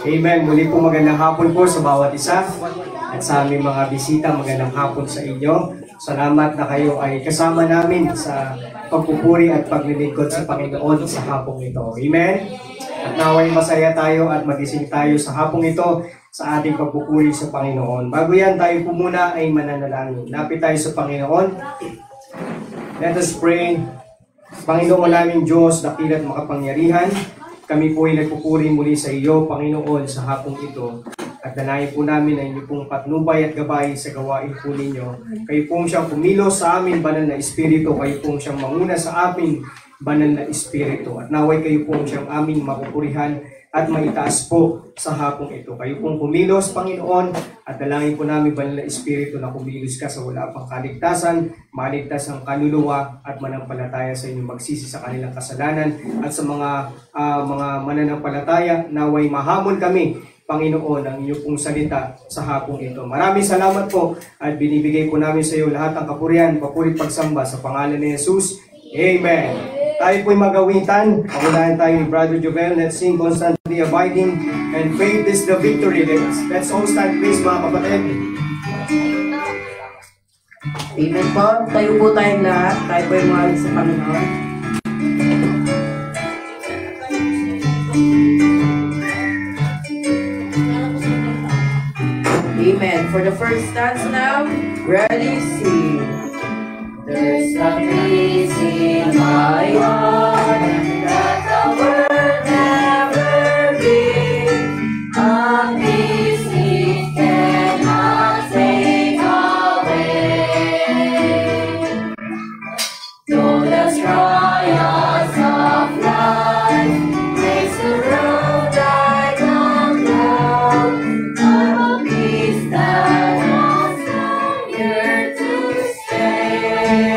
Amen. Muli po magandang hapon po sa bawat isa. At sa aming mga bisita, magandang hapon sa inyo. Salamat na kayo ay kasama namin sa pagpupuri at paglilingkod sa Panginoon sa hapong ito. Amen. At naway masaya tayo at magising tayo sa hapong ito sa ating pagpupuri sa Panginoon. Bago yan, tayo po muna ay mananalangin. Lapit tayo sa Panginoon. Let us pray. Panginoon naming Diyos, dakila at makapangyarihan, kami po ay nagpupuri muli sa iyo, Panginoon, sa hapong ito. At danahin po namin ang inyong pong patnubay at gabay sa gawain po ninyo. Kayo pong siyang kumilos sa amin, banal na Espiritu. Kayo pong siyang manguna sa amin, banal na Espiritu. At naway kayo pong siyang aming mapupurihan at maitaas po sa hapong ito. Kayo pong kumilos, Panginoon, at dalangin po namin, banal na Espiritu, na kumilos ka sa wala pang kaligtasan, maligtas ang kaluluwa, at manampalataya sa inyo, magsisi sa kanilang kasalanan, at sa mga mananampalataya, naway mahamon kami, Panginoon, ang inyong pong salita sa hapong ito. Maraming salamat po, at binibigay po namin sa iyo lahat ng kapurihan, papurit pagsamba sa pangalan ni Jesus. Amen. Tayo po'y magawitan. Pagunahan tayo ni Brother Jovel. Let's sing Constantly Abiding and Faith is the Victory. Let's all stand please, mga kapatid. Amen po. Tayo po tayong lahat. Tayo po'y mahalig sa Panginoon. Amen. For the first stanza now, ready, sing. There's a peace in my heart that the world never gives. A peace it cannot take away. Though the trials of life makes the road like a cloud, a peace that was here to stay.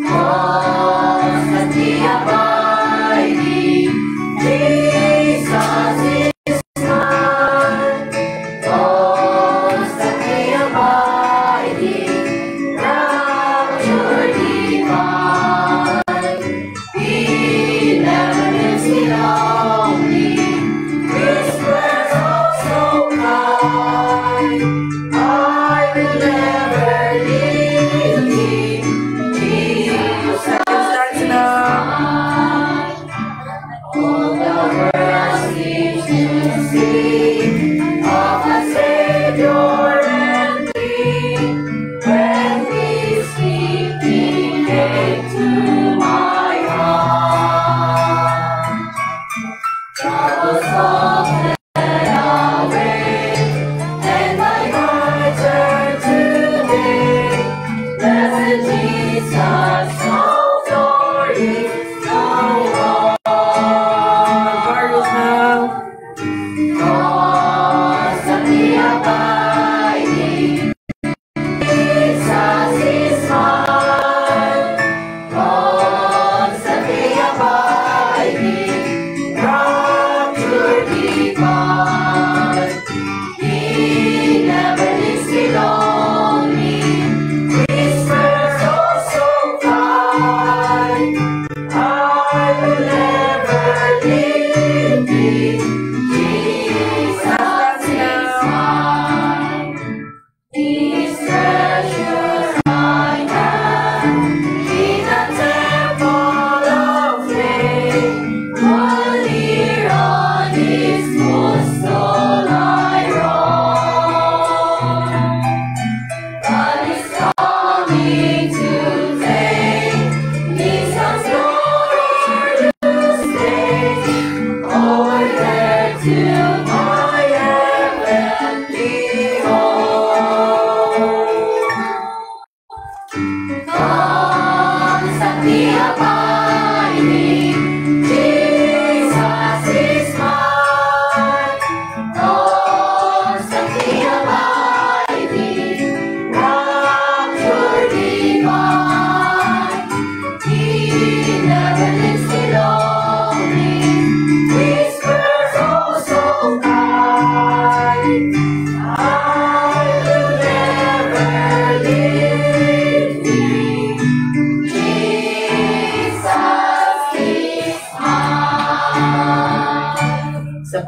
Constantly abiding, Jesus is mine. Constantly abiding, rapture divine. He never leaves me lonely, whispers also kind. I will never leave thee, Jesus.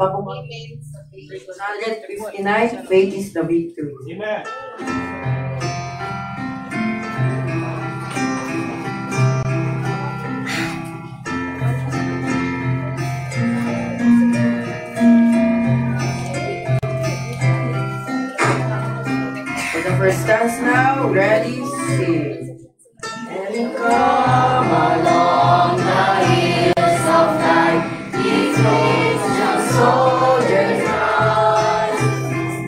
pa po kami. 159, faith is the victory. Amen. For the first dance now, ready, sing. And come along the hills of night, ye Christian soldiers rise,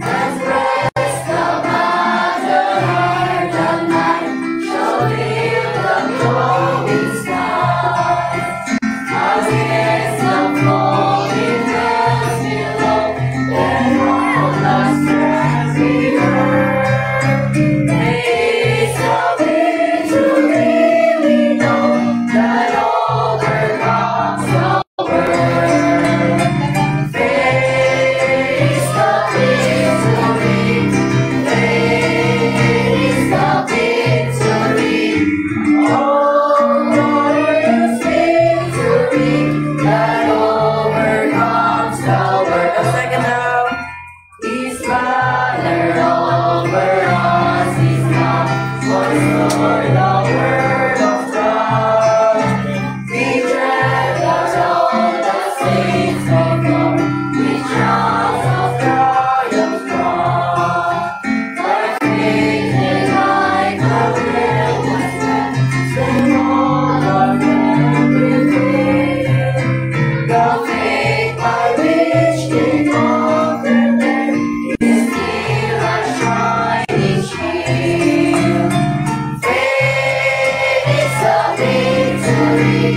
and press the battle hard and night, shall fill the glowing skies. As is the falling bells below, then all the stars we heard. Praise the victory we know that overcomes the world. Praise the victory, praise the victory. Oh, glorious victory that overcomes the world. A second now. His banner over us is now, for the word of God. We tread around the saints of God, with shouts of triumph strong. By faith and like a will was set, sing all of everything. The faith by which they conquered death is still a shining shield. Faith is the victory.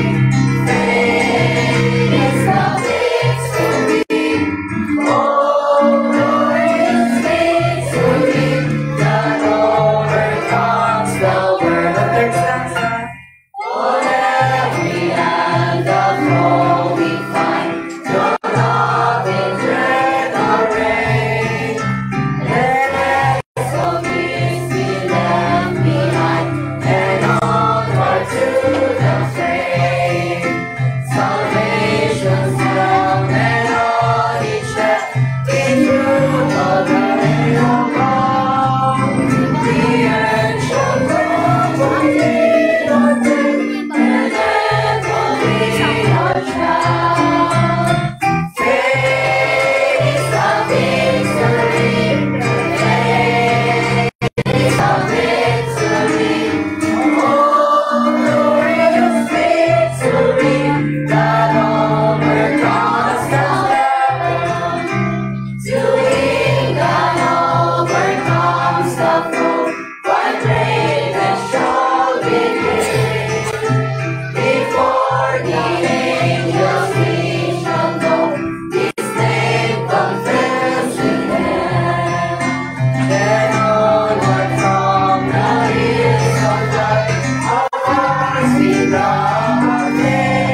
Faith is the victory. Oh, glorious victory that overcomes the world. The third stanza. On every hand of foe we find your love in dread array. Let us of this be left behind, and onward to the fray. Salvation's crown and on each step, in truth all the way above. The earth shall grow one day or day, and then we are shout. Faith is the victory. Faith is the victory. Oh, glorious victory that overcomes the world. To him that overcomes the foe, by brave and strong victory. Before the angels we shall go, his name confess in heaven. Then onward from the hills of light, our hearts we proclaim.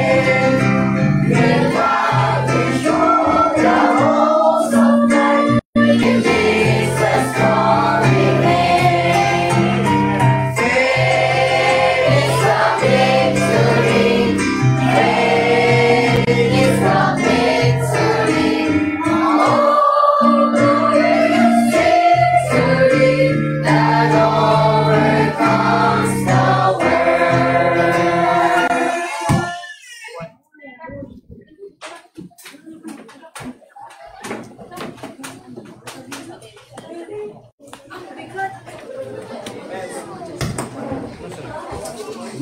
We'll proudly show the hosts of night, in Jesus' coming name. Faith is the victory. Faith is the victory. Oh, glorious victory that overcomes the world.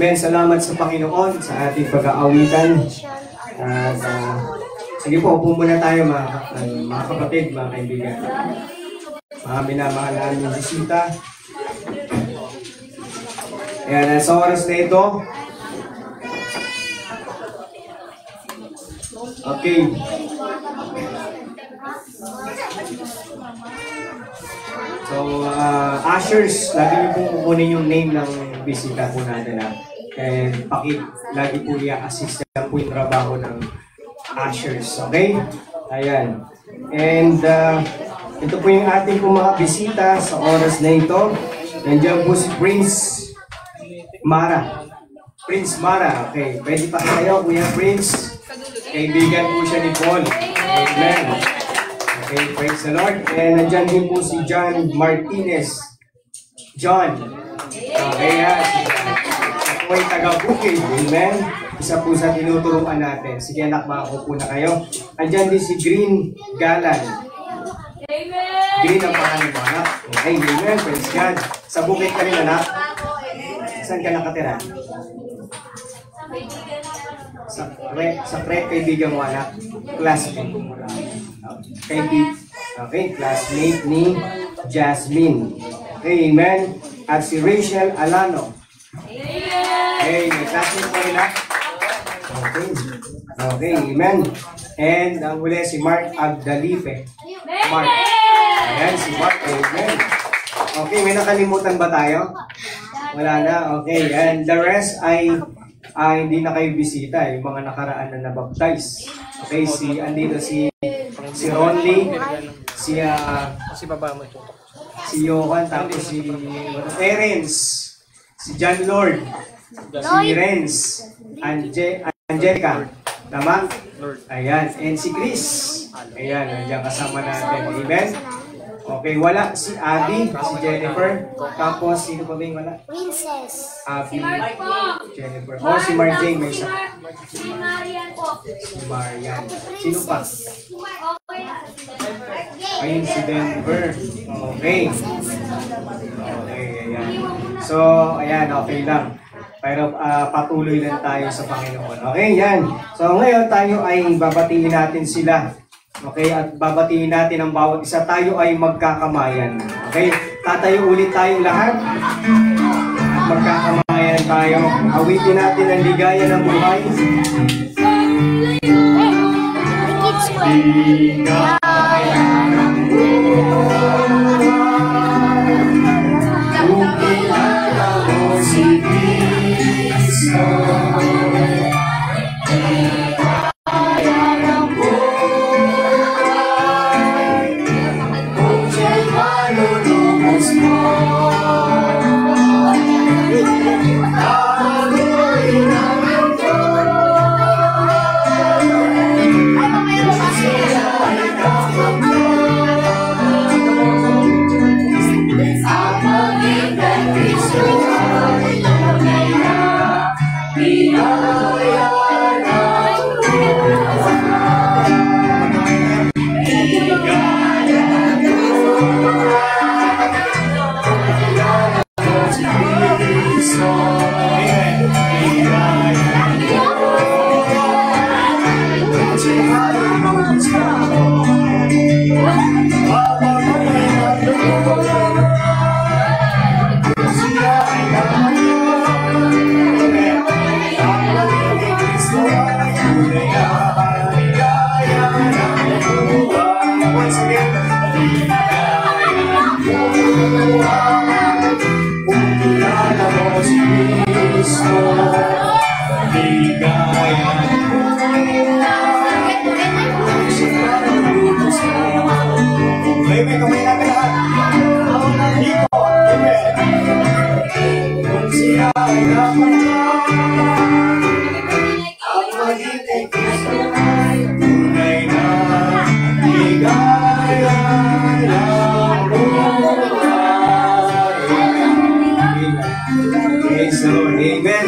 Men, salamat sa Panginoon sa ating pag-aawitan. At sige po, upo muna tayo mga kapatid, mga kaibigan. Mga minamahal namin bisita. Ayan, sa oras na ito. Okay. So, ushers, lagi niyo pong kukunin yung name ng bisita po natin. And lagi po i-assist yan po yung trabaho ng ushers. Okay? Ayan. And ito po yung ating po mga bisita sa oras na ito. Nandiyan po si Prince Mara. Prince Mara. Okay. Pwede pa kayo, Kuya Prince. Kaibigan po siya ni Paul. Amen. Okay, praise the Lord. And nandyan din po si John Martinez. John. Okay, ako ay taga-bukid. Amen. Isa po sa tinuturuan natin. Sige anak, makakupo na kayo. Andyan din si Green Galan. Green ang pangalan mo anak. Okay, amen. Praise God. Sa bukid ka rin anak. Saan ka nakatira? Sa kaibigan mo anak. Classmate. Okay, classmate ni Jasmine. Okay, amen. At si Rachel Alano. Okay, may classmate pa rin anak. Okay. Okay, amen. And ang huli si Mark Agdalife. Mark. Ayan, si Mark. Amen. Okay, may nakalimutan ba tayo? Wala na. Okay, and the rest ay hindi na kayo bisita. Yung mga nakaraan na nabaptize. Okay, andito si Ronly, si Johan, tapos si Terence, si John Lord, si Renz, Angelica, tama? Ayan, and si Chris. Ayan, nandiyan kasama natin. Amen? Okay, wala si Abby, si Jennifer, tapos sino pa ba yung wala? Princess. Abby, Jennifer. Oh, si Marjane, may isa. Si Marian po. Si Marian. Sino pa? Ayun, si Denver. Okay. Okay, ayan. So, ayan, okay lang. Pero patuloy lang tayo sa Panginoon. Okay, yan. So, ngayon tayo ay babatiin natin sila. Okay, at babatiin natin ang bawat isa. Tayo ay magkakamayan. Okay, tatayo ulit tayong lahat. Magkakamayan tayo. Awitin natin ang ligaya ng buhay. Ligaya ng buhay. Kung kilala mo si Cristo. Amen.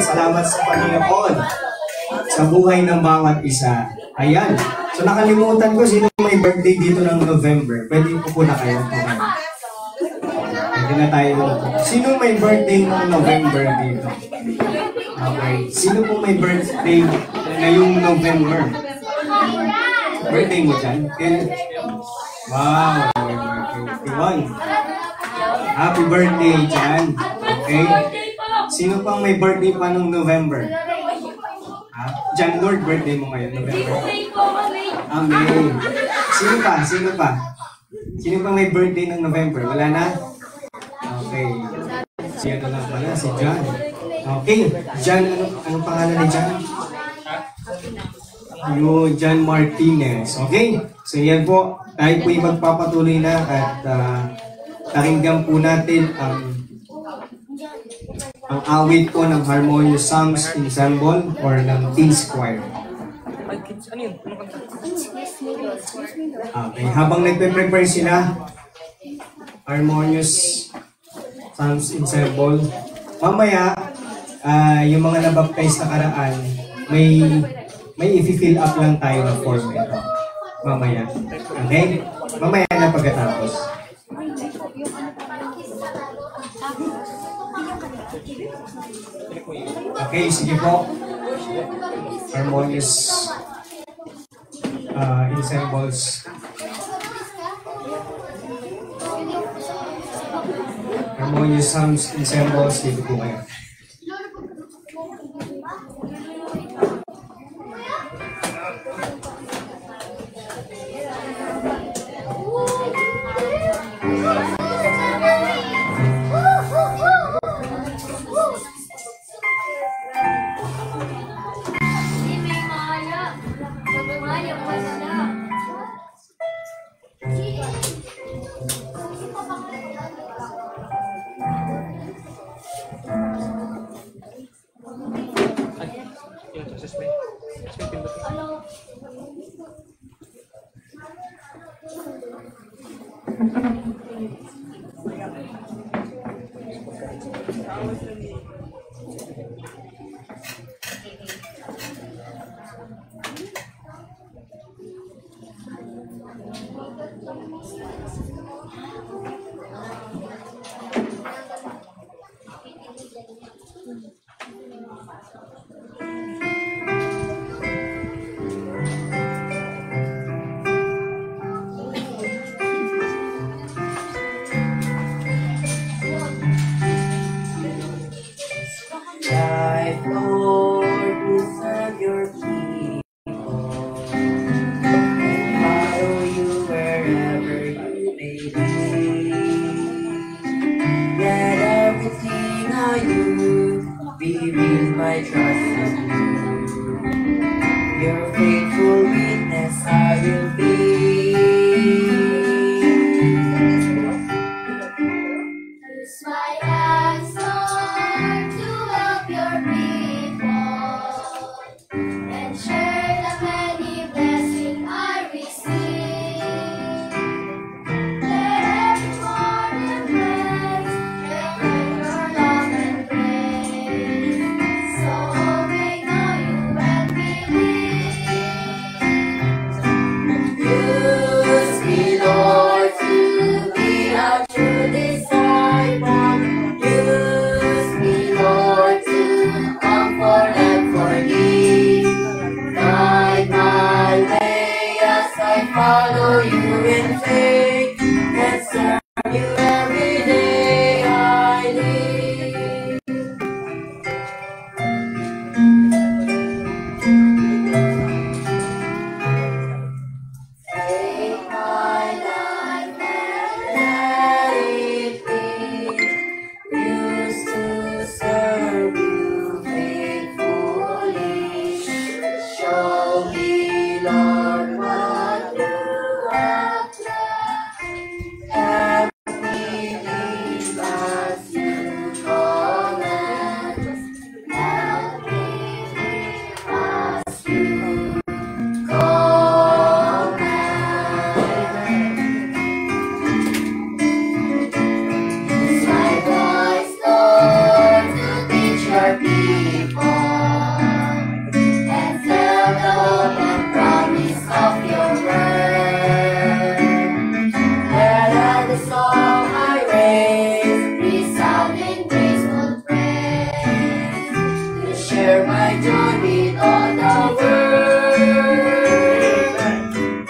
Salamat sa Panginoon sa buhay ng bawat isa. Ayan. So nakalimutan ko sino may birthday dito ng November. Pwede po na kayo. Pwede na tayo. Sino may birthday ng November dito? Okay. Sino po may birthday ngayong November? Birthday mo dyan? Wow. November 21. Happy birthday dyan. Okay. Sino pang may birthday pa nung November? John Lord, birthday mo ngayon, November. Amen. Sino pa? Sino pa? Sino pang may birthday ng November? Wala na? Okay. Si ano lang pala, si John. Okay. John, anong pangalan ni John? John Martinez. Okay. So yan po. Tayo po yung magpapatuloy na at pakinggan po natin ang awit po ng Harmonious Songs Ensemble or ng Teen Choir. Okay, habang nagpe-prepare sila, harmonious psalms in symbol. Mamaya, yung mga nabaptize na karaan, may i-fill up lang tayo ng form ito. Mamaya. Okay? Mamaya na pagkatapos. Okay, sige po. Harmonious in symbols. Harmonious sounds in symbols. Dito po kayo. Life, Lord, to serve your people and follow you wherever you may be. Let everything I do be with my trust in you. Your faithful witness I will be. Use my hands, Lord, to help your people and share the many blessings I receive. Let every morning praise reflect your love and grace, so may know you and believe. Use me, Lord, to be a true disciple. Use me, Lord, to comfort and forgive. Guide my way as I follow you in faith and serve you every day I live. Take my life and let it be used to serve you faithfully. Show me, Lord, what you have done. Help me live as you command. Help me live as you command. Use my voice, Lord, to teach your people and tell the hope and promise of your word. Let every song I raise resound in graceful praise to share my joy with all the world.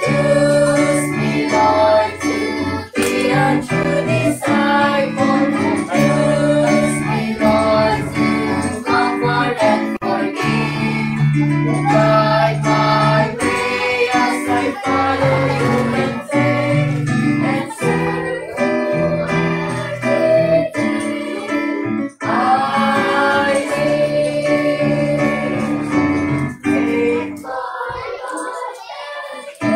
Use me, Lord, to be a true disciple. Use me, Lord, to comfort and forgive. Guide my way as I follow you in faith and serve you every day I live. Take my life and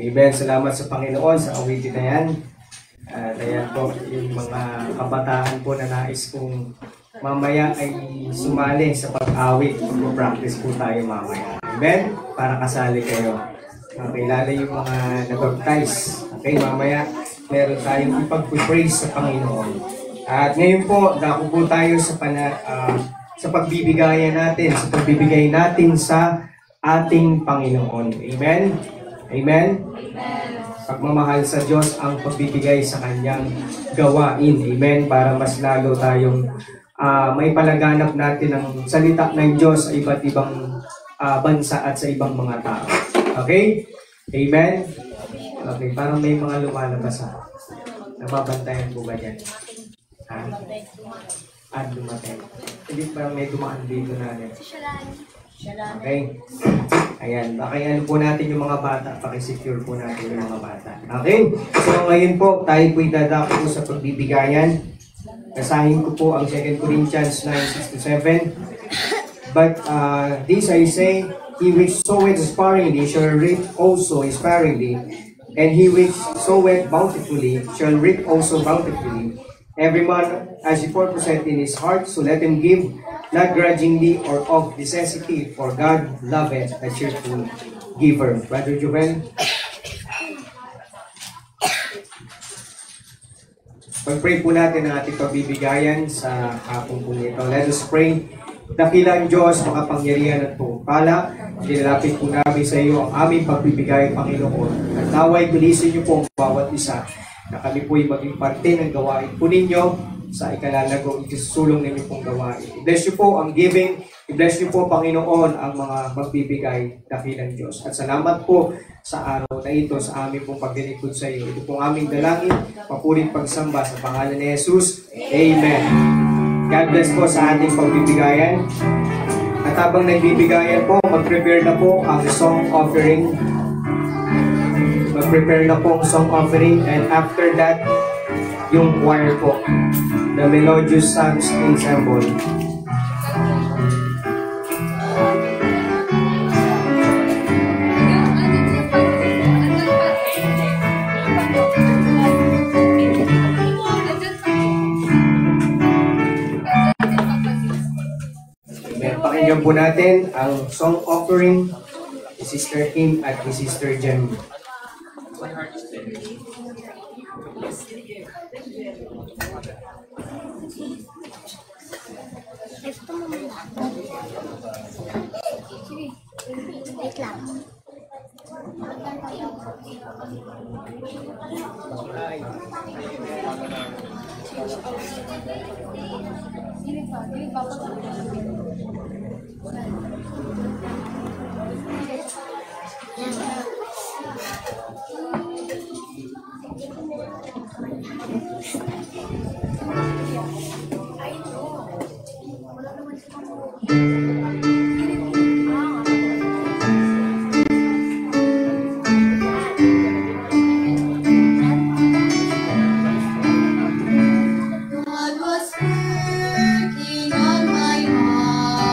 Amen. Salamat sa Panginoon sa awitin na yan. At ayan po, yung mga kabataan po na nais kong mamaya ay sumali sa pag-awit. Mag-practice po tayo mamaya. Amen? Para kasali kayo. Okay, lalo yung mga nabaptize. Okay, mamaya meron tayong ipag-praise sa Panginoon. At ngayon po, dako po tayo sa pagbibigayan natin, sa pagbibigay natin sa ating Panginoon. Amen? Amen? Pagmamahal sa Diyos ang pagbibigay sa Kanyang gawain. Amen? Para mas lalo tayong may palaganap natin ang salita ng Diyos sa iba't ibang bansa at sa ibang mga tao. Okay? Amen? Okay, parang may mga lumalabas ha. Nababantayan po ba dyan? Ha? At lumatay. Hindi parang may dumaan dito natin. Okay? Ayan, ano po natin yung mga bata, pakisecure po natin yung mga bata. Okay? So ngayon po, tayo po idadako sa pagbibigayan. Basahin ko po ang 2 Corinthians 9:6-7. But this I say, he which soweth sparingly shall reap also sparingly, and he which soweth bountifully shall reap also bountifully. Every man as he purposeth in his heart, so let him give, not grudgingly or of necessity, for God loveth a cheerful giver. Brother Joel? Pag-pray po natin ang ating pagbibigayan sa hapong po nito. Let us pray. Dakilang Diyos, makapangyarihan at pagpala, nilalapit po namin sa iyo ang aming pagbibigay, Panginoon. At naway bilisin niyo po ang bawat isa na kami po'y maging parte ng gawain po ninyo sa ikalalagong isusulong namin pong gawain. I-bless niyo po ang giving. I-bless niyo po, Panginoon, ang mga magbibigay, dakilang Diyos. At salamat po sa araw na ito, sa aming pong paglilingkod sa iyo. Ito pong aming dalangin, papuling pagsamba sa pangalan ni Jesus. Amen. God bless po sa ating pagbibigayan. At habang nagbibigayan po, mag-prepare na po ang song offering. Mag-prepare na po ang song offering. And after that, yung choir po, the Melodious Psalms Ensemble. Pakinggan po natin ang song offering ni Sister Kim at ni Sister Jem. Wait lang. God was working on my heart.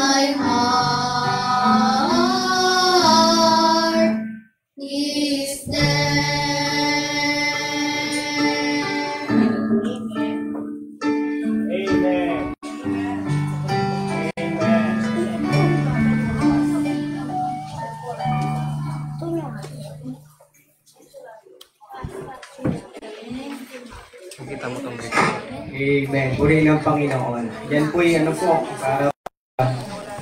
my heart is there. Amen. Amen. Purihin ng Panginoon. Yan po yung ano po, para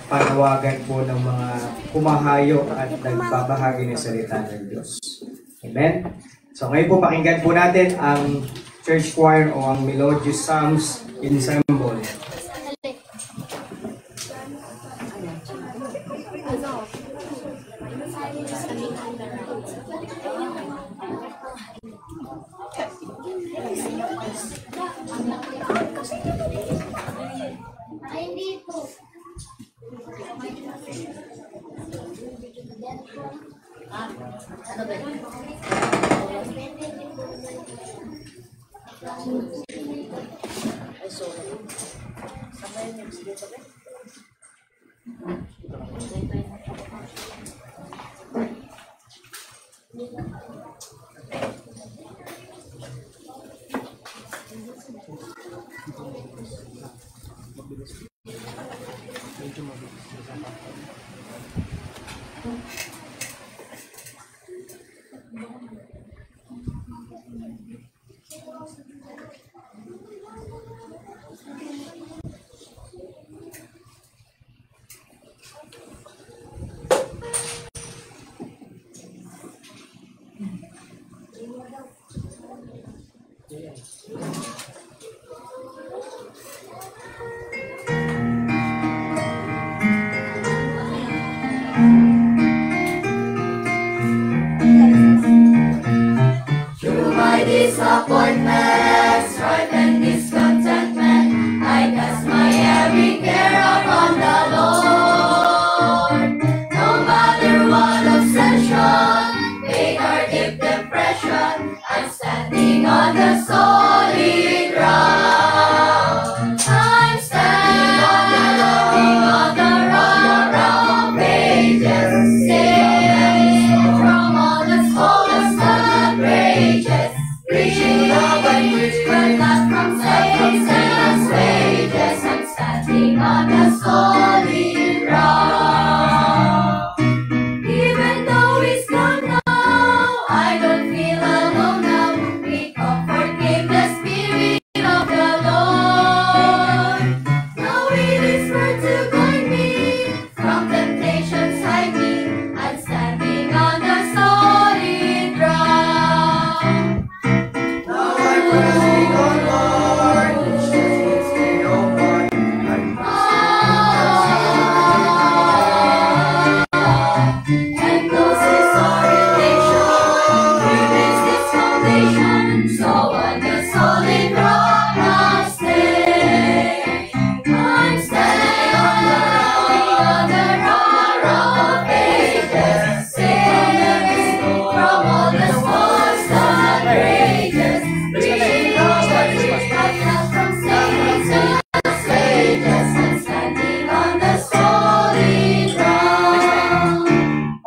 panawagan po ng mga kumahayo at nagbabahagi ng salita ng Diyos. Amen? So ngayon po pakinggan po natin ang church choir o ang Melodious Psalms Ensemble. Ay, hindi po. Through my disappointment, strife and discontentment, I cast my every care upon the Lord. No matter what obsession, pain or deep depression, I'm standing on the solid ground. I'm standing on the rock of ages, saved from all the smallest outrages, reaching love and which were not from Satan's wages. I'm standing on the solid ground. Even though it's gone now, I don't feel alone now. We comfort gave the Spirit of the Lord. Now it is word to guide me, from temptations hide me. I'm standing on the solid ground. Now I'm pressing onward, each step leads me onward. And closest our relation, remains this foundation. So on the solid rock I stay. I'm standing on the rock of ages, saved from all the storms that rages, reaching over which I fell from Satan's wages. I'm standing on the solid ground.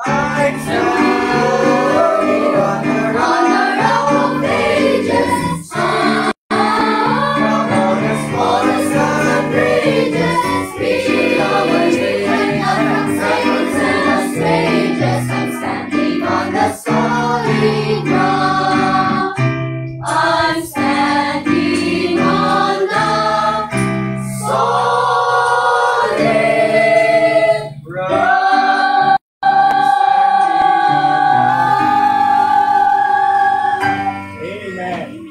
I'm standing on the rock On the rock of ages, from all the smallest the bridges, reaching over which I fell from Satan's wages. I'm standing on the solid ground. I'm standing on the solid ground. Amen.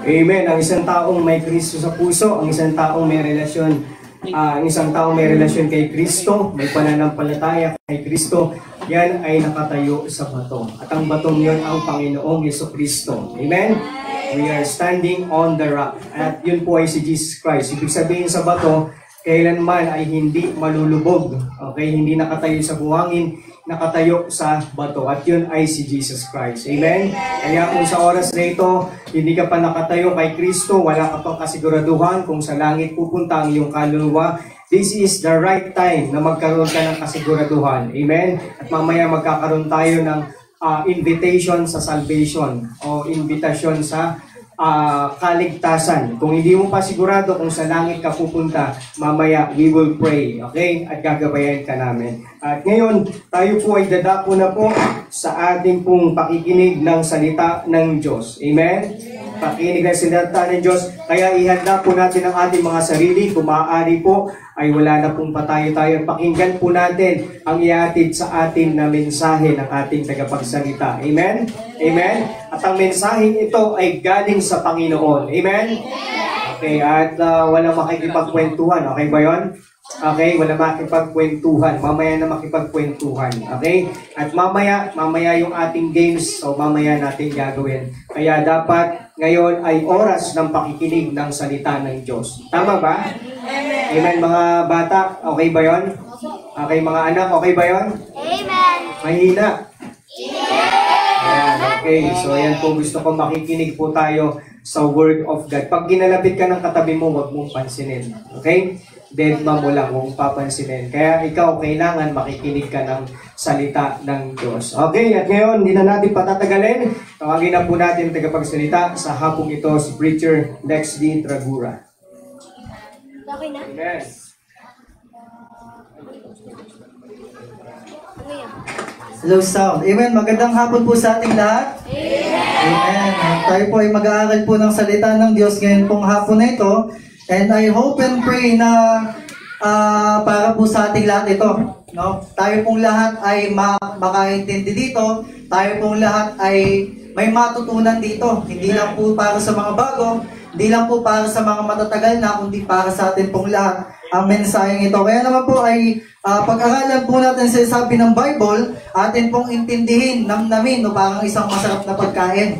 Amen. Ang isang taong may Kristo sa puso, ang isang taong may relasyon, kay Kristo, may pananampalataya kay Kristo, yan ay nakatayo sa bato. At ang batong yun ang Panginoong Jesucristo. Amen? We are standing on the rock. At yun po ay si Jesus Christ. Ibig sabihin sa bato, kailanman ay hindi malulubog. Okay? Hindi nakatayo sa buhangin, nakatayo sa bato. At yun ay si Jesus Christ. Amen? Kaya kung sa oras na ito, hindi ka pa nakatayo kay Kristo, wala ka pang kasiguraduhan kung sa langit pupunta ang iyong kaluluwa, this is the right time na magkaroon ka ng kasiguraduhan. Amen? At mamaya magkakaroon tayo ng invitation sa salvation o invitation sa kaligtasan. Kung hindi mo pa sigurado kung sa langit ka pupunta, mamaya we will pray, okay? At gagabayan ka namin. At ngayon, tayo po ay dadako na po sa ating pong pakikinig ng salita ng Diyos. Amen? Pakikinig ng salita ng Diyos. Kaya ihanda po natin ang ating mga sarili. Kung maaari po, ay wala na pong patayo-tayo. Pakinggan po natin ang iatid sa atin na mensahe ng ating tagapagsalita. Amen? Amen? At ang mensaheng ito ay galing sa Panginoon. Amen? Okay, at walang makikipagkwentuhan. Okay ba yun? Okay, wala makipagkwentuhan. Mamaya na makipagkwentuhan. Okay? At mamaya yung ating games, so mamaya natin gagawin. Kaya dapat ngayon ay oras ng pakikinig ng salita ng Diyos. Tama ba? Amen, mga bata. Okay ba yun? Okay, mga anak. Okay ba yun? Amen. Mahina. Ayan, okay, so ayan po, gusto ko makikinig po tayo sa Word of God. Pag ginalapit ka ng katabi mo, huwag mong pansinin. Okay? Dead mo lang, huwag mong papansinin. Kaya ikaw, kailangan makikinig ka ng salita ng Diyos. Okay, at ngayon, hindi na natin patatagalin. Tawagin na po natin tagapagsalita sa hapong ito, si Preacher Lex D. Tragura. Okay na? Amen. Hello sound. Amen. Magandang hapon po sa ating lahat. Amen. Tayo po ay mag-aaral po ng salita ng Diyos ngayon pong hapon na ito. And I hope and pray na para po sa ating lahat ito. No? Tayo pong lahat ay makaintindi dito. Tayo pong lahat ay may matutunan dito. Hindi lang po para sa mga bago, hindi lang po para sa mga matatagal na, kundi para sa atin pong lahat ang mensaheng ito. Kaya naman po ay pag-aralan po natin sa sabi ng Bible, atin pong intindihin, namnamin, no, parang isang masarap na pagkain.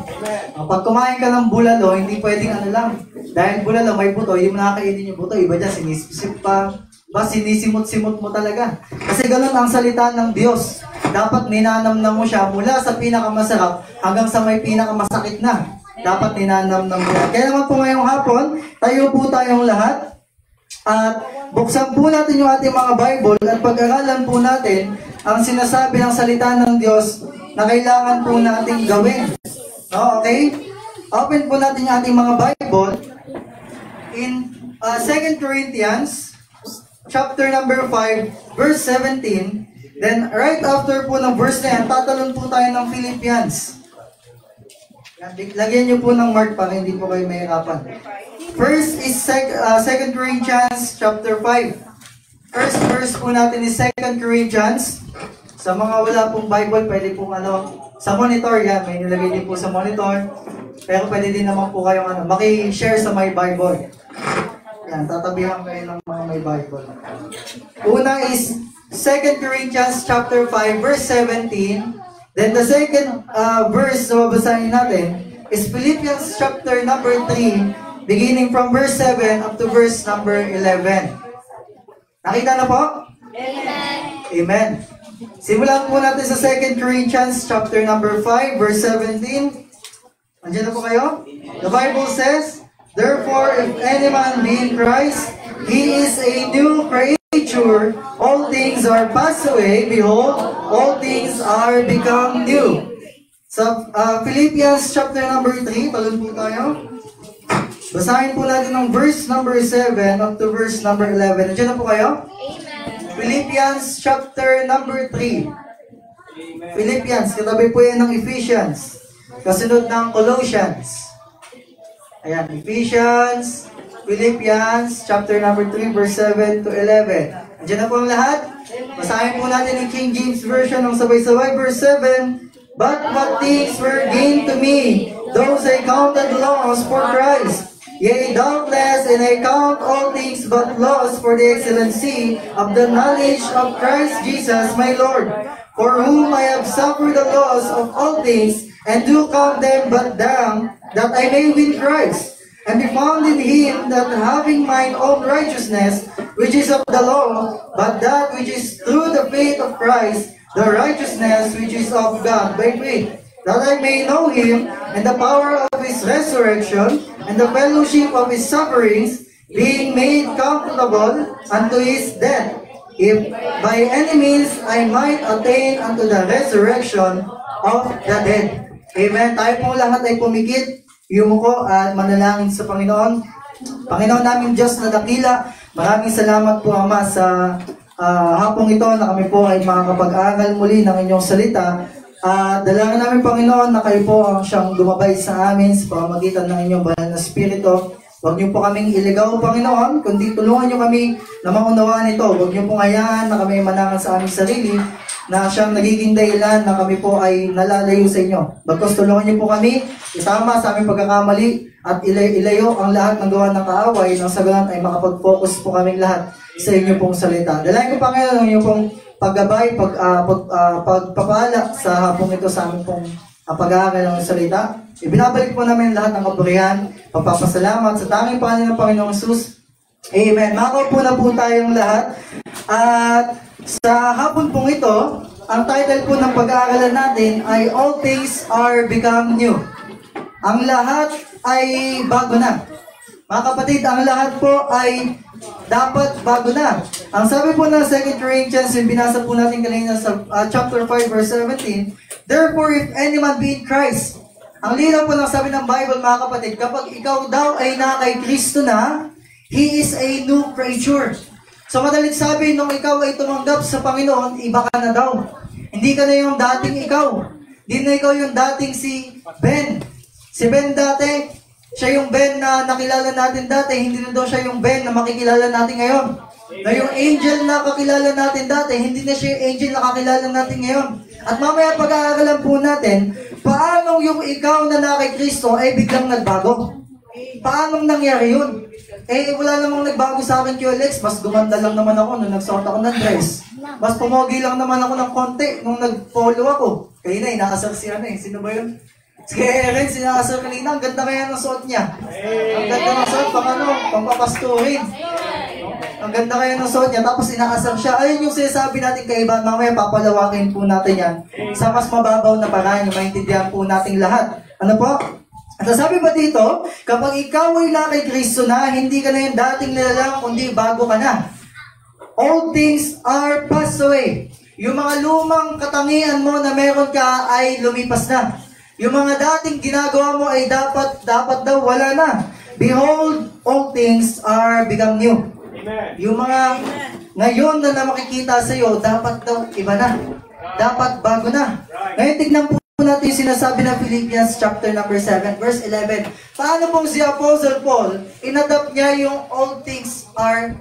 Pag kumain ka ng bulalo, hindi pwedeng ano lang. Dahil bulalo may buto, hindi mo nakakainin yung buto. Iba dyan, sinisip pa. Sinisimot-simot mo talaga. Kasi ganun ang salita ng Diyos. Dapat ninanamnam mo siya mula sa pinakamasarap hanggang sa may pinakamasakit na. Dapat ninanamnam mo yan. Kaya naman po ngayong hapon, tayo po tayong lahat. At buksan po natin yung ating mga Bible at pag-aralan po natin ang sinasabi ng salita ng Diyos na kailangan po nating gawin. No, okay? Open po natin yung ating mga Bible in 2 Corinthians chapter number 5 verse 17. Then right after po ng verse na yan, tatalon po tayo ng Philippians. Lagyan niyo po ng mark para hindi po kayo mahirapan. First is 2 Corinthians chapter 5. First verse po natin is 2 Corinthians. Sa mga wala pong Bible, pwede pong sa monitor yan. May nilagay din po sa monitor. Pero pwede din naman po kayong maki-share sa my Bible. Yan, tatabihan kayo ng mga may Bible. Una is 2 Corinthians chapter 5 verse 17. Then the second verse na babasahin natin is Philippians chapter number 3 beginning from verse 7 up to verse number 11. Nakita na po? Amen. Amen. Simulan po natin sa 2 Corinthians chapter number 5 verse 17. Andiyan na po kayo? The Bible says, therefore, if any man be in Christ, he is a new creature. All things are passed away. Behold, all things are become new. Sa Philippians chapter number 3, talon po tayo. Basahin po natin ng verse number 7 up to verse number 11. Nandiyan na po kayo? Amen. Philippians chapter number 3. Philippians, katabi po yan ng Ephesians. Kasunod ng Colossians. Ayan, Ephesians, Philippians, chapter number 3, verse 7 to 11. Nandiyan na po ang lahat? Basahin po natin yung King James Version ng sabay-sabay, verse 7. But what things were gained to me, those I counted loss for Christ. Yea, doubtless, and I count all things but loss for the excellency of the knowledge of Christ Jesus my Lord, for whom I have suffered the loss of all things, and do count them but damn, that I may win Christ, and be found in him, that having mine own righteousness, which is of the law, but that which is through the faith of Christ, the righteousness which is of God by faith, that I may know him, and the power of his resurrection, and the fellowship of his sufferings, being made comfortable unto his death, if by any means I might attain unto the resurrection of the dead. Amen. Tayo po lahat ay pumikit, yumuko at manalangin sa Panginoon. Panginoon namin Diyos na dakila, maraming salamat po Ama sa hapong ito na kami po ay makakapag-aral muli ng inyong salita. Dalangin namin Panginoon na kayo po ang siyang gumabay sa amin sa pamamagitan ng inyong banal na spirito. Huwag niyo po kaming iligaw Panginoon, kundi tulungan niyo kami na maunawaan ito. Huwag niyo pong hayaan na kami manangan sa aming sarili na siyang nagiging dahilan na kami po ay nalalayo sa inyo. Bagkus tulungan niyo po kami, itama sa aming pagkakamali at ilayo ang lahat ng gawa ng kaaway nang sa ganun ay makapag-focus po kaming lahat sa inyo pong salita. Dalangin ko Panginoon ang inyong pong paggabay, pagpapala sa hapong ito sa aming pong pag-aaral ng salita. Ibinabalik po namin lahat ng kapurihan, pagpapasalamat sa tanging pangalan ng Panginoong Jesus. Amen. Makaupo na po tayong lahat. At sa hapon pong ito, ang title po ng pag-aaralan natin ay All Things Are Become New. Ang lahat ay bago na. Mga kapatid, ang lahat po ay dapat bago na. Ang sabi po ng 2 Corinthians, yung binasa po natin kanina sa chapter 5 verse 17, therefore if any man be in Christ, ang linaw po ng sabi ng Bible mga kapatid, kapag ikaw daw ay na kay Kristo na, He is a new creature. So madalit sabi, nung ikaw ay tumanggap sa Panginoon, iba ka na daw. Hindi ka na yung dating ikaw. Hindi na ikaw yung dating si Ben. Si Ben dati, siya yung Ben na nakilala natin dati, hindi na daw siya yung Ben na makikilala natin ngayon. Na yung angel na kakilala natin dati, hindi na siya yung angel na kakilala natin ngayon. At mamaya pag-aaralan po natin, paano yung ikaw na kay Kristo ay biglang nagbago? Paano nangyari yun? Wala namang nagbago sa akin kay Alex, mas gumanda lang naman ako nung nagsuot ako ng dress. Mas pumogi lang naman ako ng konti nung nag-follow ako. Kaya na, inaasar si sino ba yun? Si Erin, sinakasal kanina, ang ganda kaya ng suot niya. Ang ganda ng suot, pampapasturin. Ang ganda kaya ng suot niya, tapos inaasar siya. Ayun yung sinasabi natin kay Iba, mamaya papalawakin po natin yan. Sa mas mababaw na paraan, yung maintindihan po nating lahat. Ano po? At sabi ba dito, kapag ikaw ay na kay Kristo na, hindi ka na yung dating nilalang, kundi bago ka na. All things are passed away. Yung mga lumang katangian mo na meron ka ay lumipas na. Yung mga dating ginagawa mo ay dapat daw wala na. Behold, all things are become new. Amen. Yung mga ngayon na makikita sa iyo, dapat daw iba na. Dapat bago na. Ngayon tignan po natin yung sinasabi ng Philippians chapter number 7 verse 11. Paano pong si Apostle Paul inadapt niya yung all things are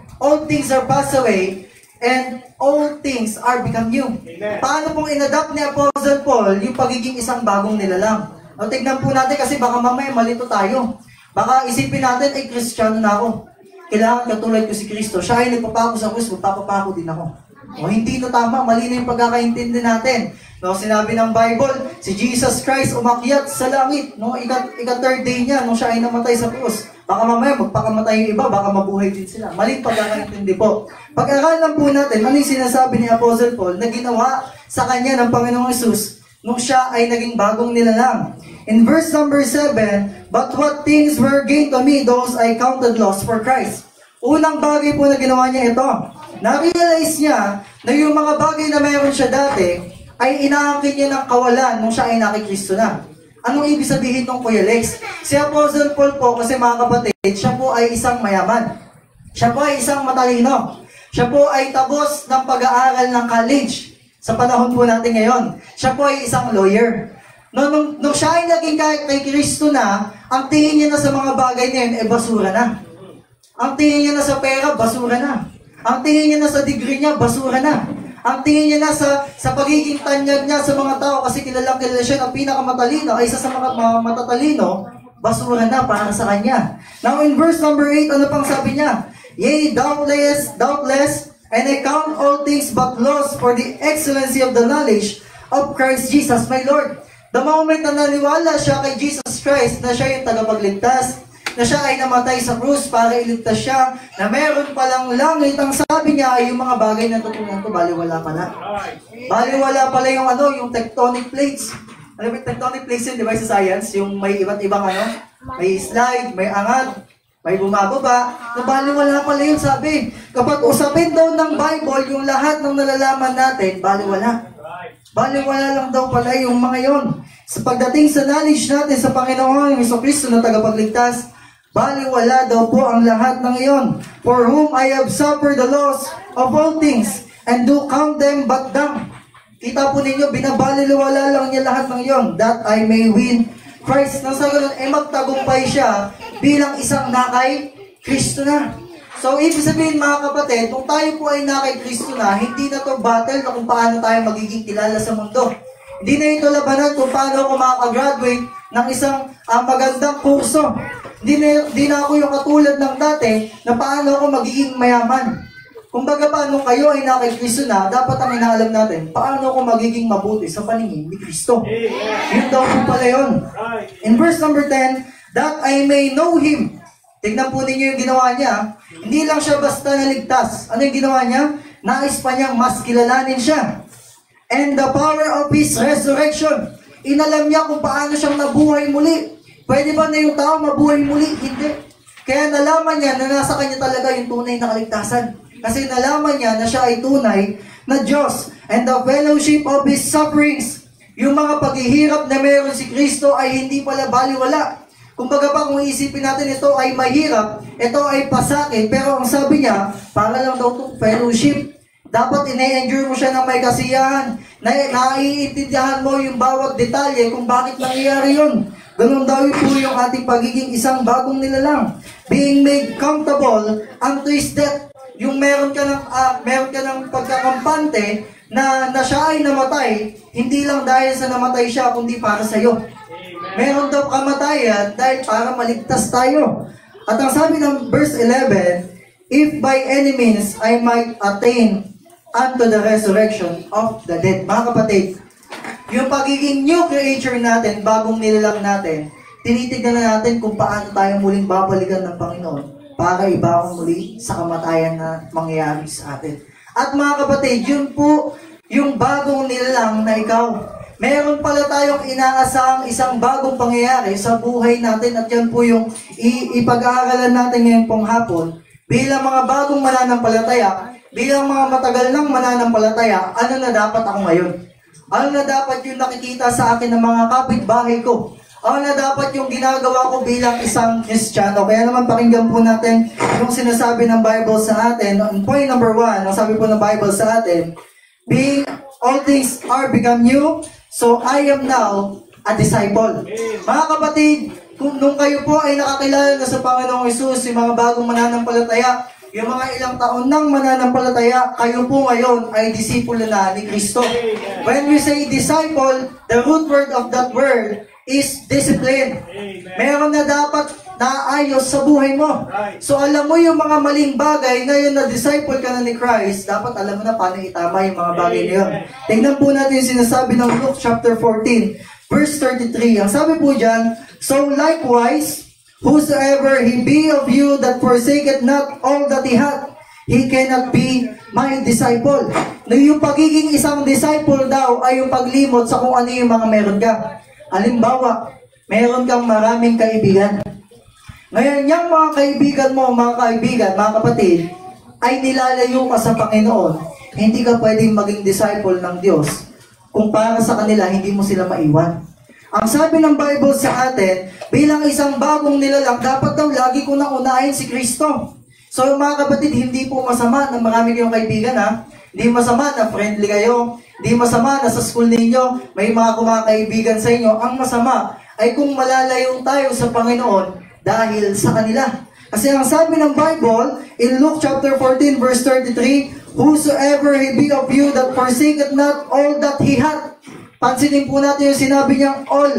passed away and all things are become new. Amen. Paano pong inadapt ni Apostle Paul yung pagiging isang bagong nilalang? O tignan po natin kasi baka mamaya malito tayo. Baka isipin natin ay Kristiyano na ako. Kailangan katulad ko si Kristo. Siya ay nagpapako sa krus, magpapako din ako. O hindi na tama, mali na yung pagkakaintindi natin. No, sinabi ng Bible, si Jesus Christ umakyat sa langit, no, ika-third day niya, nung siya ay namatay sa krus. Baka mamaya magpakamatay yung iba, baka mabuhay din sila. Maling pagkakaintindi po. Pag-aralan po natin, ano yung sinasabi ni Apostle Paul na ginawa sa kanya ng Panginoong Hesus nung siya ay naging bagong nilalang. In verse number 7, but what things were gained to me, those I counted loss for Christ. Unang bagay po na ginawa niya ito. Na-realize niya na yung mga bagay na mayroon siya dati, ay inaangkin niya ng kawalan nung siya ay nakikristo na. Anong ibig sabihin ng Kuya Lex? Si Apostle Paul po, kasi mga kapatid, siya po ay isang mayaman. Siya po ay isang matalino. Siya po ay tabos ng pag-aaral ng college sa panahon po natin ngayon. Siya po ay isang lawyer. Nung siya ay naging kay Kristo na, ang tingin niya na sa mga bagay na yun, basura na. Ang tingin niya na sa pera, basura na. Ang tingin niya na sa degree niya, basura na. Ang tingin niya na sa pagiging tanyag niya sa mga tao kasi kilala siya na pinakamatalino ay isa sa mga matatalino basura na para sa kanya. Now in verse number 8, ano pang sabi niya? Yea, doubtless, and I count all things but loss for the excellency of the knowledge of Christ Jesus, my Lord. The moment na naniwala siya kay Jesus Christ, na siya yung tagapagligtas, na siya ay namatay sa krus para iligtas siya, na meron palang langit, ang sabi niya ay yung mga bagay na tutunan ko, baliwala pala. Baliwala pala yung yung tectonic plates. Alam mo, tectonic plates yun, di ba, sa science? Yung may iba't ibang may slide, may angat, may bumababa. Baliwala pala yun, sabi. Kapag usapin daw ng Bible, yung lahat ng nalalaman natin, baliwala. Baliwala lang daw pala yung mga yon. Sa pagdating sa knowledge natin sa Panginoon, Jesucristo na tagapagligtas, baliwala daw po ang lahat ng iyon. For whom I have suffered the loss of all things, and do count them but dung. Kita po ninyo, binabaliwala lang niya lahat ng iyon, that I may win Christ. Nang sa ganun, magtagumpay siya bilang isang nakay Kristo na. So, ibig sabihin mga kapatid, kung tayo po ay nakay Kristo na, hindi na to battle na kung paano tayo magiging kilala sa mundo. Hindi na ito labanan kung paano ako makakagraduate ng isang magandang kurso. Hindi na ako yung katulad ng dati na paano ako magiging mayaman. Kumbaga paano kayo ay nakay Kristo na, dapat ang inaalam natin, paano ako magiging mabuti sa paningin ni Kristo. Yun daw po pala yun. In verse number 10, that I may know Him. Tignan po ninyo yung ginawa niya. Hindi lang siya basta naligtas. Ano yung ginawa niya? Nais pa niyang mas kilalanin siya. And the power of His resurrection. Inalam niya kung paano siyang nabuhay muli. Pwede ba na yung tao mabuhay muli? Hindi. Kaya nalaman niya na nasa kanya talaga yung tunay na kaligtasan. Kasi nalaman niya na siya ay tunay na Diyos. And the fellowship of His sufferings. Yung mga paghihirap na meron si Kristo ay hindi pala baliwala. Kumbaga pa kung isipin natin ito ay mahirap, ito ay pasakit, pero ang sabi niya, para lang daw itong fellowship. Dapat ina-endure mo siya ng may kasiyahan. Naiintindihan mo yung bawat detalye kung bakit nangyayari yun. Ganun daw po yung ating pagiging isang bagong nilalang. Being made comfortable unto His death. Yung meron ka ng pagkakampante na siya ay namatay, hindi lang dahil sa namatay siya, kundi para sa iyo. Meron daw kamatayan dahil para maligtas tayo. At ang sabi ng verse 11, if by any means I might attain unto the resurrection of the dead. Mga kapatid, yung pagiging new creature natin, bagong nilalang natin, tinitignan na natin kung paano tayo muling babalikan ng Panginoon para ibaon muli sa kamatayan na mangyayari sa atin. At mga kapatid, yun po yung bagong nilalang na ikaw. Meron pala tayong inaasahang isang bagong pangyayari sa buhay natin at yan po yung ipag-aaralan natin ngayon pong hapon. Bilang mga bagong mananampalataya, bilang mga matagal nang mananampalataya, ano na dapat ako ngayon? Ano na dapat yung nakikita sa akin ng mga kapitbahay ko? Ano na dapat yung ginagawa ko bilang isang Kristiyano? Kaya naman pakinggan po natin yung sinasabi ng Bible sa atin. On point number 1, ang sabi po ng Bible sa atin, being all things are become new, so I am now a disciple. Mga kapatid, kung nung kayo po ay nakakilala na sa Panginoong Hesus, yung mga bagong mananampalataya, yung mga ilang taon nang mananampalataya, kayo po ngayon ay disipulo na ni Kristo. When we say disciple, the root word of that word is discipline. Meron na dapat naayos sa buhay mo. So alam mo yung mga maling bagay, ngayon na disciple ka na ni Christ, dapat alam mo na paano itama yung mga bagay na yun. Tingnan po natin yung sinasabi ng Luke chapter 14, verse 33. Ang sabi po dyan, so likewise, whosoever he be of you that forsaketh not all that he hath, he cannot be my disciple. Na yung pagiging isang disciple daw ay yung paglimot sa kung ano yung mga meron ka. Halimbawa, meron kang maraming kaibigan. Ngayon, yung mga kaibigan mo, mga kaibigan, mga kapatid, ay nilalayo ka sa Panginoon. Hindi ka pwedeng maging disciple ng Diyos kung para sa kanila, hindi mo sila maiwan. Ang sabi ng Bible sa atin, bilang isang bagong nilalang, dapat daw lagi ko nang unahin si Kristo. So mga kapatid, hindi po masama na marami kayong kaibigan, ha? Hindi masama na friendly kayo. Hindi masama na sa school ninyo may mga kumakaibigan sa inyo. Ang masama ay kung malalayo tayo sa Panginoon dahil sa kanila. Kasi ang sabi ng Bible, in Luke chapter 14 verse 33, whosoever he be of you that forsaketh not all that he hath. Pansinin po natin yung sinabi niyang all.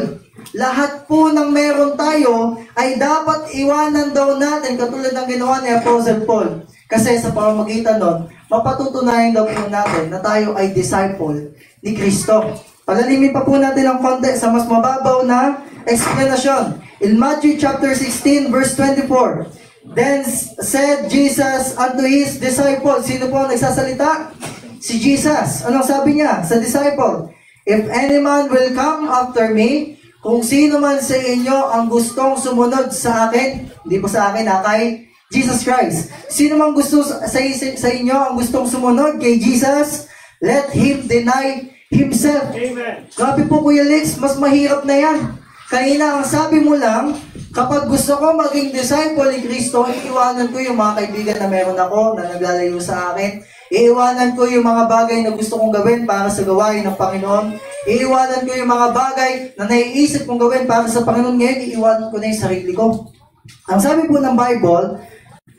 Lahat po ng meron tayo ay dapat iwanan daw natin katulad ng ginawa ni Apostle Paul. Kasi sa pamamagitan nun, mapatutunayan daw po natin na tayo ay disciple ni Kristo. Palalimin pa po natin ang konti sa mas mababaw na explanation. In Matthew chapter 16 verse 24, then said Jesus unto his disciples. Sino po ang nagsasalita? Si Jesus. Anong sabi niya sa disciple? If any man will come after me, kung sino man sa inyo ang gustong sumunod sa akin, hindi po sa akin kay Jesus Christ. Sino man gusto sa inyo ang gustong sumunod kay Jesus, let him deny himself. Amen. Grabe po Kuya Lex, mas mahirap na yan. Kanina ang sabi mo lang, kapag gusto ko maging disciple ni Kristo, iiwanan ko yung mga kaibigan na meron ako na naglalayo sa akin. Iiwanan ko yung mga bagay na gusto kong gawin para sa gawain ng Panginoon. Iiwanan ko yung mga bagay na naiisip kong gawin para sa Panginoon. Ngayon, iiwanan ko na yung sarili ko. Ang sabi po ng Bible,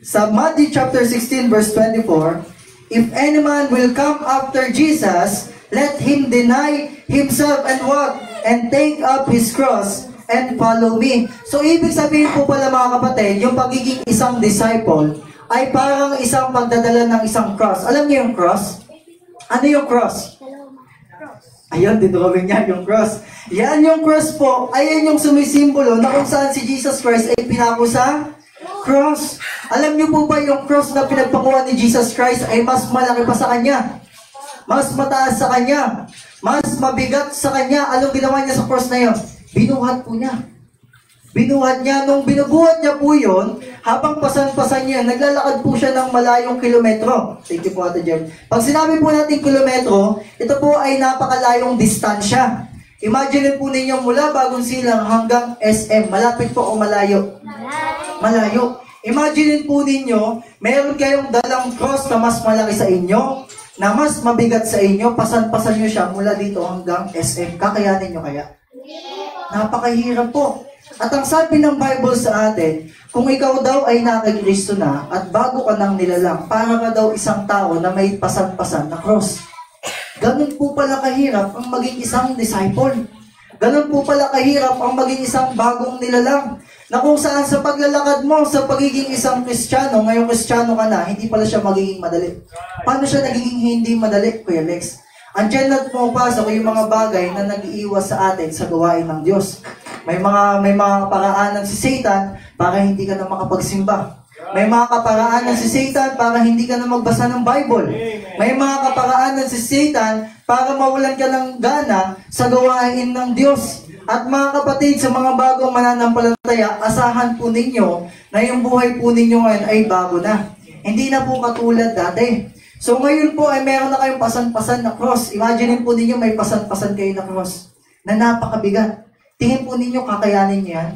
sa Matthew chapter 16 verse 24, if any man will come after Jesus, let him deny himself and walk and take up his cross and follow me. So, ibig sabihin po pala mga kapatid, yung pagiging isang disciple ay parang isang pagdadala ng isang cross. Alam niyo yung cross? Ano yung cross? Ayun, didrawing niya yung cross. Yan yung cross po, ayan yung sumisimbolo na kung saan si Jesus Christ ay pinako sa cross. Alam niyo po ba yung cross na pinagpakuha ni Jesus Christ ay mas malaki pa sa kanya? Mas mataas sa kanya? Mas mabigat sa kanya? Anong ginawa niya sa cross na yun? Binuhat po niya. Binuhat niya. Nung binubuhat niya po yun, habang pasan-pasan niya, naglalakad po siya ng malayong kilometro. Thank you po, Ate Jem. Pag sinabi po natin kilometro, ito po ay napakalayong distansya. Imagine po ninyo mula Bagong Silang hanggang SM. Malapit po o malayo? Malayo. Imagine po ninyo, meron kayong dalang cross na mas malaki sa inyo, na mas mabigat sa inyo, pasan-pasan nyo siya mula dito hanggang SM. Kakayanin nyo kaya? Napakahirap po. At ang sabi ng Bible sa atin, kung ikaw daw ay nakay Kristo na at bago ka nang nilalang, para ka daw isang tao na may pasan-pasan na cross. Ganun po pala kahirap ang maging isang disciple. Ganun po pala kahirap ang maging isang bagong nilalang. Na kung saan sa paglalakad mo, sa pagiging isang Kristiyano, ngayong Kristiyano ka na, hindi pala siya magiging madali. Paano siya nagiging hindi madali, Kuya Lex? Andiyan na pumapasok yung mga bagay na nag-iiwas sa atin sa gawain ng Diyos. May mga paraanan si Satan para hindi ka na makapagsimba. May mga kaparaanan si Satan para hindi ka na magbasa ng Bible. May mga kaparaanan si Satan para mawalan ka ng gana sa gawain ng Diyos. At mga kapatid, sa mga bagong mananampalataya, asahan po ninyo na yung buhay po ninyo ngayon ay bago na. Hindi na po katulad dati. So ngayon po ay meron na kayong pasan-pasan na cross. Imagine po ninyo may pasan-pasan kayo na cross na napakabigat. Tingin po ninyo kakayanin niyo yan?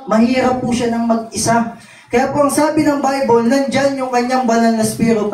Mahirap po siya ng mag-isa. Kaya po ang sabi ng Bible, nandyan yung kanyang banal na espiritu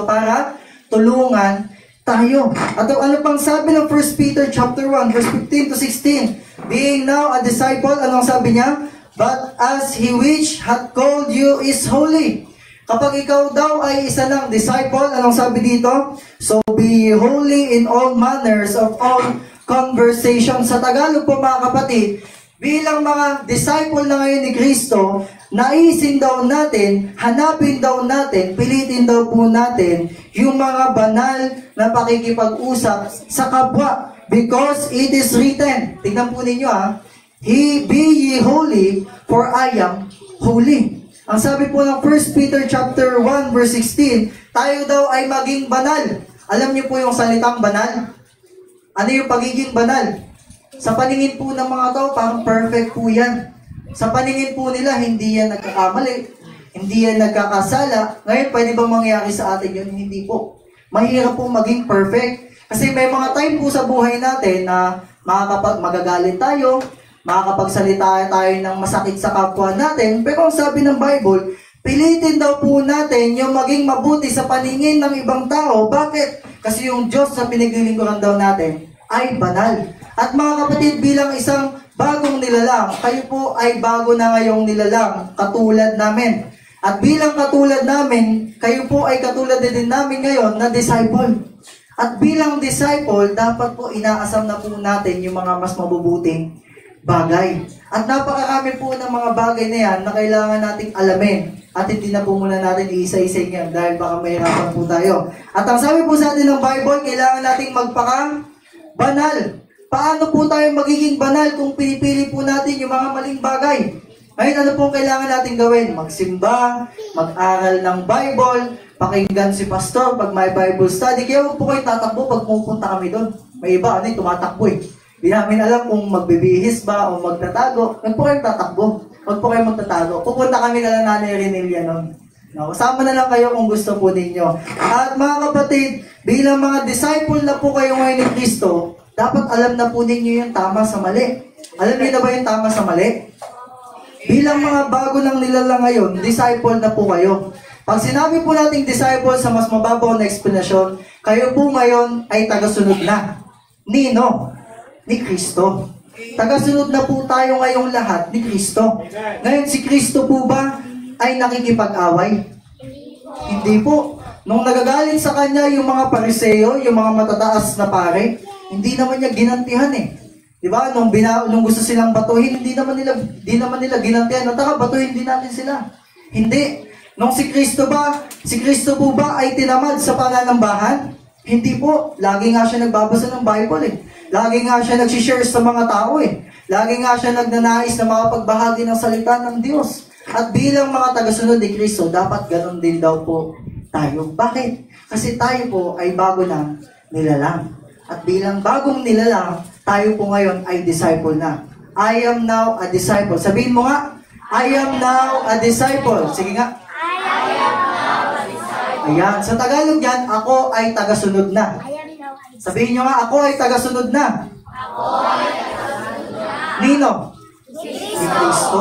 para tulungan tayo. At ano pang sabi ng 1 Peter chapter 1 verse 15 to 16? Being now a disciple, anong sabi niya? But as he which hath called you is holy. Kapag ikaw daw ay isa ng disciple, anong sabi dito? So be holy in all manners of all conversation. Sa Tagalog po mga kapatid, bilang mga disciple na ngayon ni Kristo, naisin daw natin, hanapin daw natin, pilitin daw po natin yung mga banal na pakikipag-usap sa kapwa. Because it is written, tignan po ninyo be ye holy, for I am holy. Ang sabi po ng 1 Peter chapter 1 verse 16, tayo daw ay maging banal. Alam niyo po yung salitang banal? Ano yung pagiging banal? Sa paningin po ng mga tao, parang perfect po yan. Sa paningin po nila, hindi yan nagkakamali, hindi yan nagkakasala. Ngayon, pwede bang mangyari sa atin yun? Hindi po. Mahirap po maging perfect. Kasi may mga time po sa buhay natin na magagalit tayo, makakapagsalita tayo ng masakit sa kapwa natin. Pero ang sabi ng Bible, pilitin daw po natin yung maging mabuti sa paningin ng ibang tao. Bakit? Kasi yung Diyos na pinaglilingkuran daw natin ay banal. At mga kapatid, bilang isang bagong nilalang, kayo po ay bago na ngayong nilalang, katulad namin. At bilang katulad namin, kayo po ay katulad din namin ngayon na disciple. At bilang disciple, dapat po inaasam na po natin yung mga mas mabubuting bagay. At napakarami po ng mga bagay na yan na kailangan nating alamin. At hindi na po muna natin iisa-isa yan dahil baka mahirapan po tayo. At ang sabi po sa atin ng Bible, kailangan nating magpaka-banal. Paano po tayo magiging banal kung pinipili po natin yung mga maling bagay? Ngayon, ano pong kailangan natin gawin? Magsimba, mag-aral ng Bible, pakinggan si pastor pag may Bible study. Kaya huwag po kayo tatakbo pag pupunta kami doon. May iba, tumatakbo eh. Hindi namin alam kung magbibihis ba o magtatago. Huwag po kayong tatakbo. Huwag po kayong magtatago. Pupunta kami na lang Nanay Renelia noon. No, kasama na lang kayo kung gusto po ninyo. At mga kapatid, bilang mga disciple na po kayo ngayon ni Kristo, dapat alam na po ninyo yung tama sa mali. Alam niyo na ba yung tama sa mali? Bilang mga bago lang nilalang ngayon, disciple na po kayo. Pag sinabi po nating disciple sa mas mababaw na eksplanasyon, kayo po ngayon ay tagasunod na. Nino? Ni Kristo. Tagasunod na po tayo ngayong lahat ni Kristo. Ngayon si Kristo po ba ay nakikipag-away? Hindi po. Nung nagagalit sa kanya yung mga pariseo, yung mga matataas na pare, hindi naman niya ginantihan eh. Diba? Nung gusto silang batuhin, hindi naman nila ginantihan. Nataka, batuhin din natin sila. Hindi. Nung si Kristo po ba ay tinamad sa pananambahan? Hindi po. Lagi nga siya nagbabasa ng Bible eh. Lagi nga siya nagsishare sa mga tao eh. Lagi nga siya nagnanais na makapagbahagi ng salita ng Diyos. At bilang mga tagasunod ni Kristo, dapat ganun din daw po tayo. Bakit? Kasi tayo po ay bago ng nilalang. At bilang bagong nilalang, tayo po ngayon ay disciple na. I am now a disciple. Sabihin mo nga, I am now a disciple. Sige nga. I am now a disciple. Ayan. Sa Tagalog yan, ako ay tagasunod na. I am now a disciple. Sabihin nyo nga, ako ay tagasunod na. Nino? Si Kristo.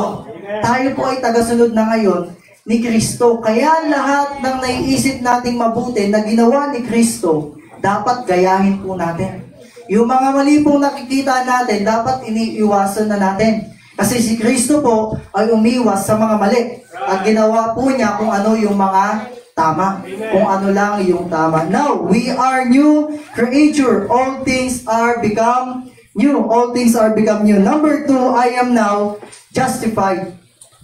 Tayo po ay tagasunod na ngayon ni Kristo. Kaya lahat ng naiisip nating mabuti na ginawa ni Kristo, dapat gayahin po natin. Yung mga mali pong nakikita natin, dapat iniiwasan na natin. Kasi si Kristo po ay umiwas sa mga mali. At ginawa po niya kung ano yung mga tama. Kung ano lang yung tama. Now, we are new creature. All things are become new. All things are become new. Number 2, I am now justified.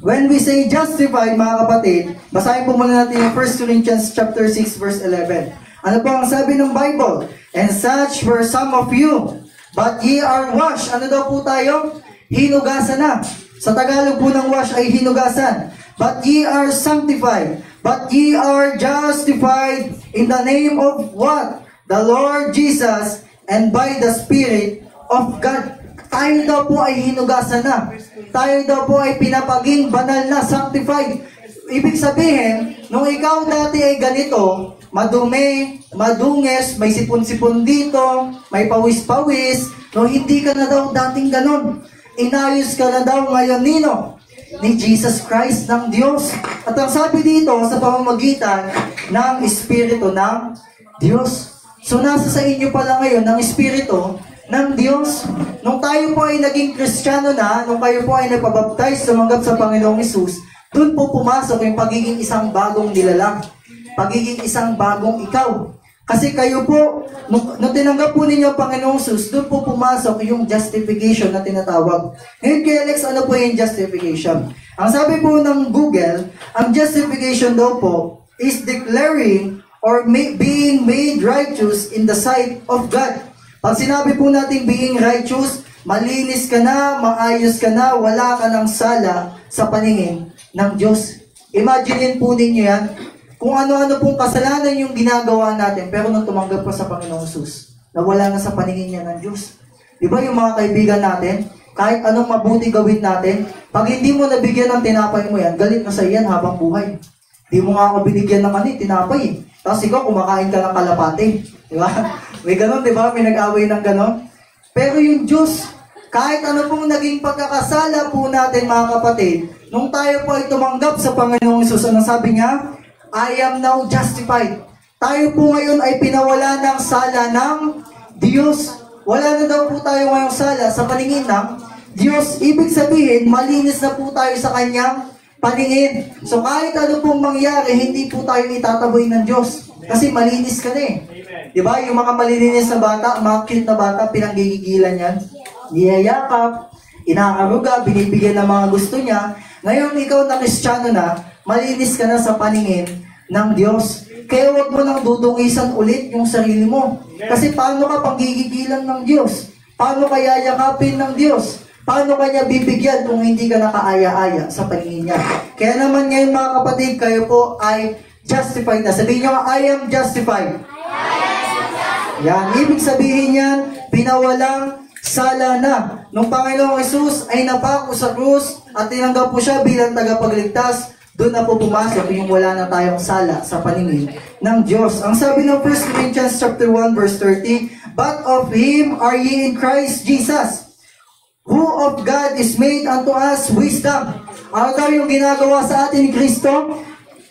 When we say justified, mga kapatid, basahin po muna natin yung 1 Corinthians chapter 6, verse 11. Ano po ang sabi ng Bible? And such were some of you, but ye are washed. Ano daw po tayo? Hinugasan na. Sa Tagalog po ng wash ay hinugasan. But ye are sanctified. But ye are justified in the name of what? The Lord Jesus, and by the Spirit of God. Tayo daw po ay hinugasan na. Tayo daw po ay pinapaging banal na, sanctified. Ibig sabihin, nung ikaw dati ay ganito, madumi, madunges, may sipon-sipon dito, may pawis-pawis, no, hindi ka na daw dating ganon. Inayos ka na daw ngayon, Nino? Ni Jesus Christ ng Diyos. At ang sabi dito, sa pamamagitan ng Espiritu ng Diyos. So, nasa sa inyo pala ngayon ng Espiritu ng Diyos. Nung tayo po ay naging Kristiyano na, nung kayo po ay nagpabaptize, sumanggap sa Panginoong Hesus, doon po pumasok yung pagiging isang bagong nilalang. Pagiging isang bagong ikaw. Kasi kayo po, nung tinanggap po ninyo ang Panginoong Hesus, doon po pumasok yung justification na tinatawag. Ngayon kay Alex, ano po yung justification? Ang sabi po ng Google, ang justification daw po is declaring or being made righteous in the sight of God. Pag sinabi po natin being righteous, malinis ka na, maayos ka na, wala ka ng sala sa paningin ng Diyos. Imagine po ninyo yan, kung ano-ano pong kasalanan yung ginagawa natin, pero nung tumanggap pa sa Panginoong Hesus, nawala na sa paningin niya ng Diyos. Di ba yung mga kaibigan natin, kahit anong mabuti gawin natin, pag hindi mo nabigyan ng tinapay mo yan, galit na sa iyan habang buhay. Di mo nga ako binigyan ng tinapay eh. Tapos ikaw, kumakain ka ng kalapate. Di ba? May ganon, di ba? May nag-away ng ganon. Pero yung Diyos, kahit ano pong naging pagkakasala po natin, mga kapatid, nung tayo po ay tumanggap sa Panginoong Hesus, anong sabi niya? I am now justified. Tayo po ngayon ay pinawala ng sala ng Diyos. Wala na daw po tayo ngayong sala sa paningin ng Diyos. Ibig sabihin, malinis na po tayo sa Kanyang paningin. So kahit ano pong mangyari, hindi po tayo itataboy ng Diyos. Kasi malinis ka na eh. Di ba? Yung mga malilinis na bata, mga cute na bata, pinanggigigilan yan. Niyayakap, inaaruga, binibigyan ng mga gusto niya. Ngayon, ikaw na Kristiyano na, malinis ka na sa paningin ng Diyos. Kaya huwag mo nang dudungisan ulit yung sarili mo. Kasi paano ka panggigigilan ng Diyos? Paano ka yayakapin ng Diyos? Paano kanya bibigyan kung hindi ka nakaaya-aya sa paningin niya? Kaya naman ngayon mga kapatid, kayo po ay justified na. Sabihin nyo, I am justified. Yan, ibig sabihin yan, pinawalang sala na. Nung Panginoong Jesus ay napako sa krus at tinanggap po siya bilang tagapagligtas, doon na po pumasok yung wala na tayong sala sa paningin ng Diyos. Ang sabi ng 1 Corinthians chapter 1 verse 30, but of Him are ye in Christ Jesus, who of God is made unto us wisdom. Ano daw yung ginagawa sa atin ni Kristo?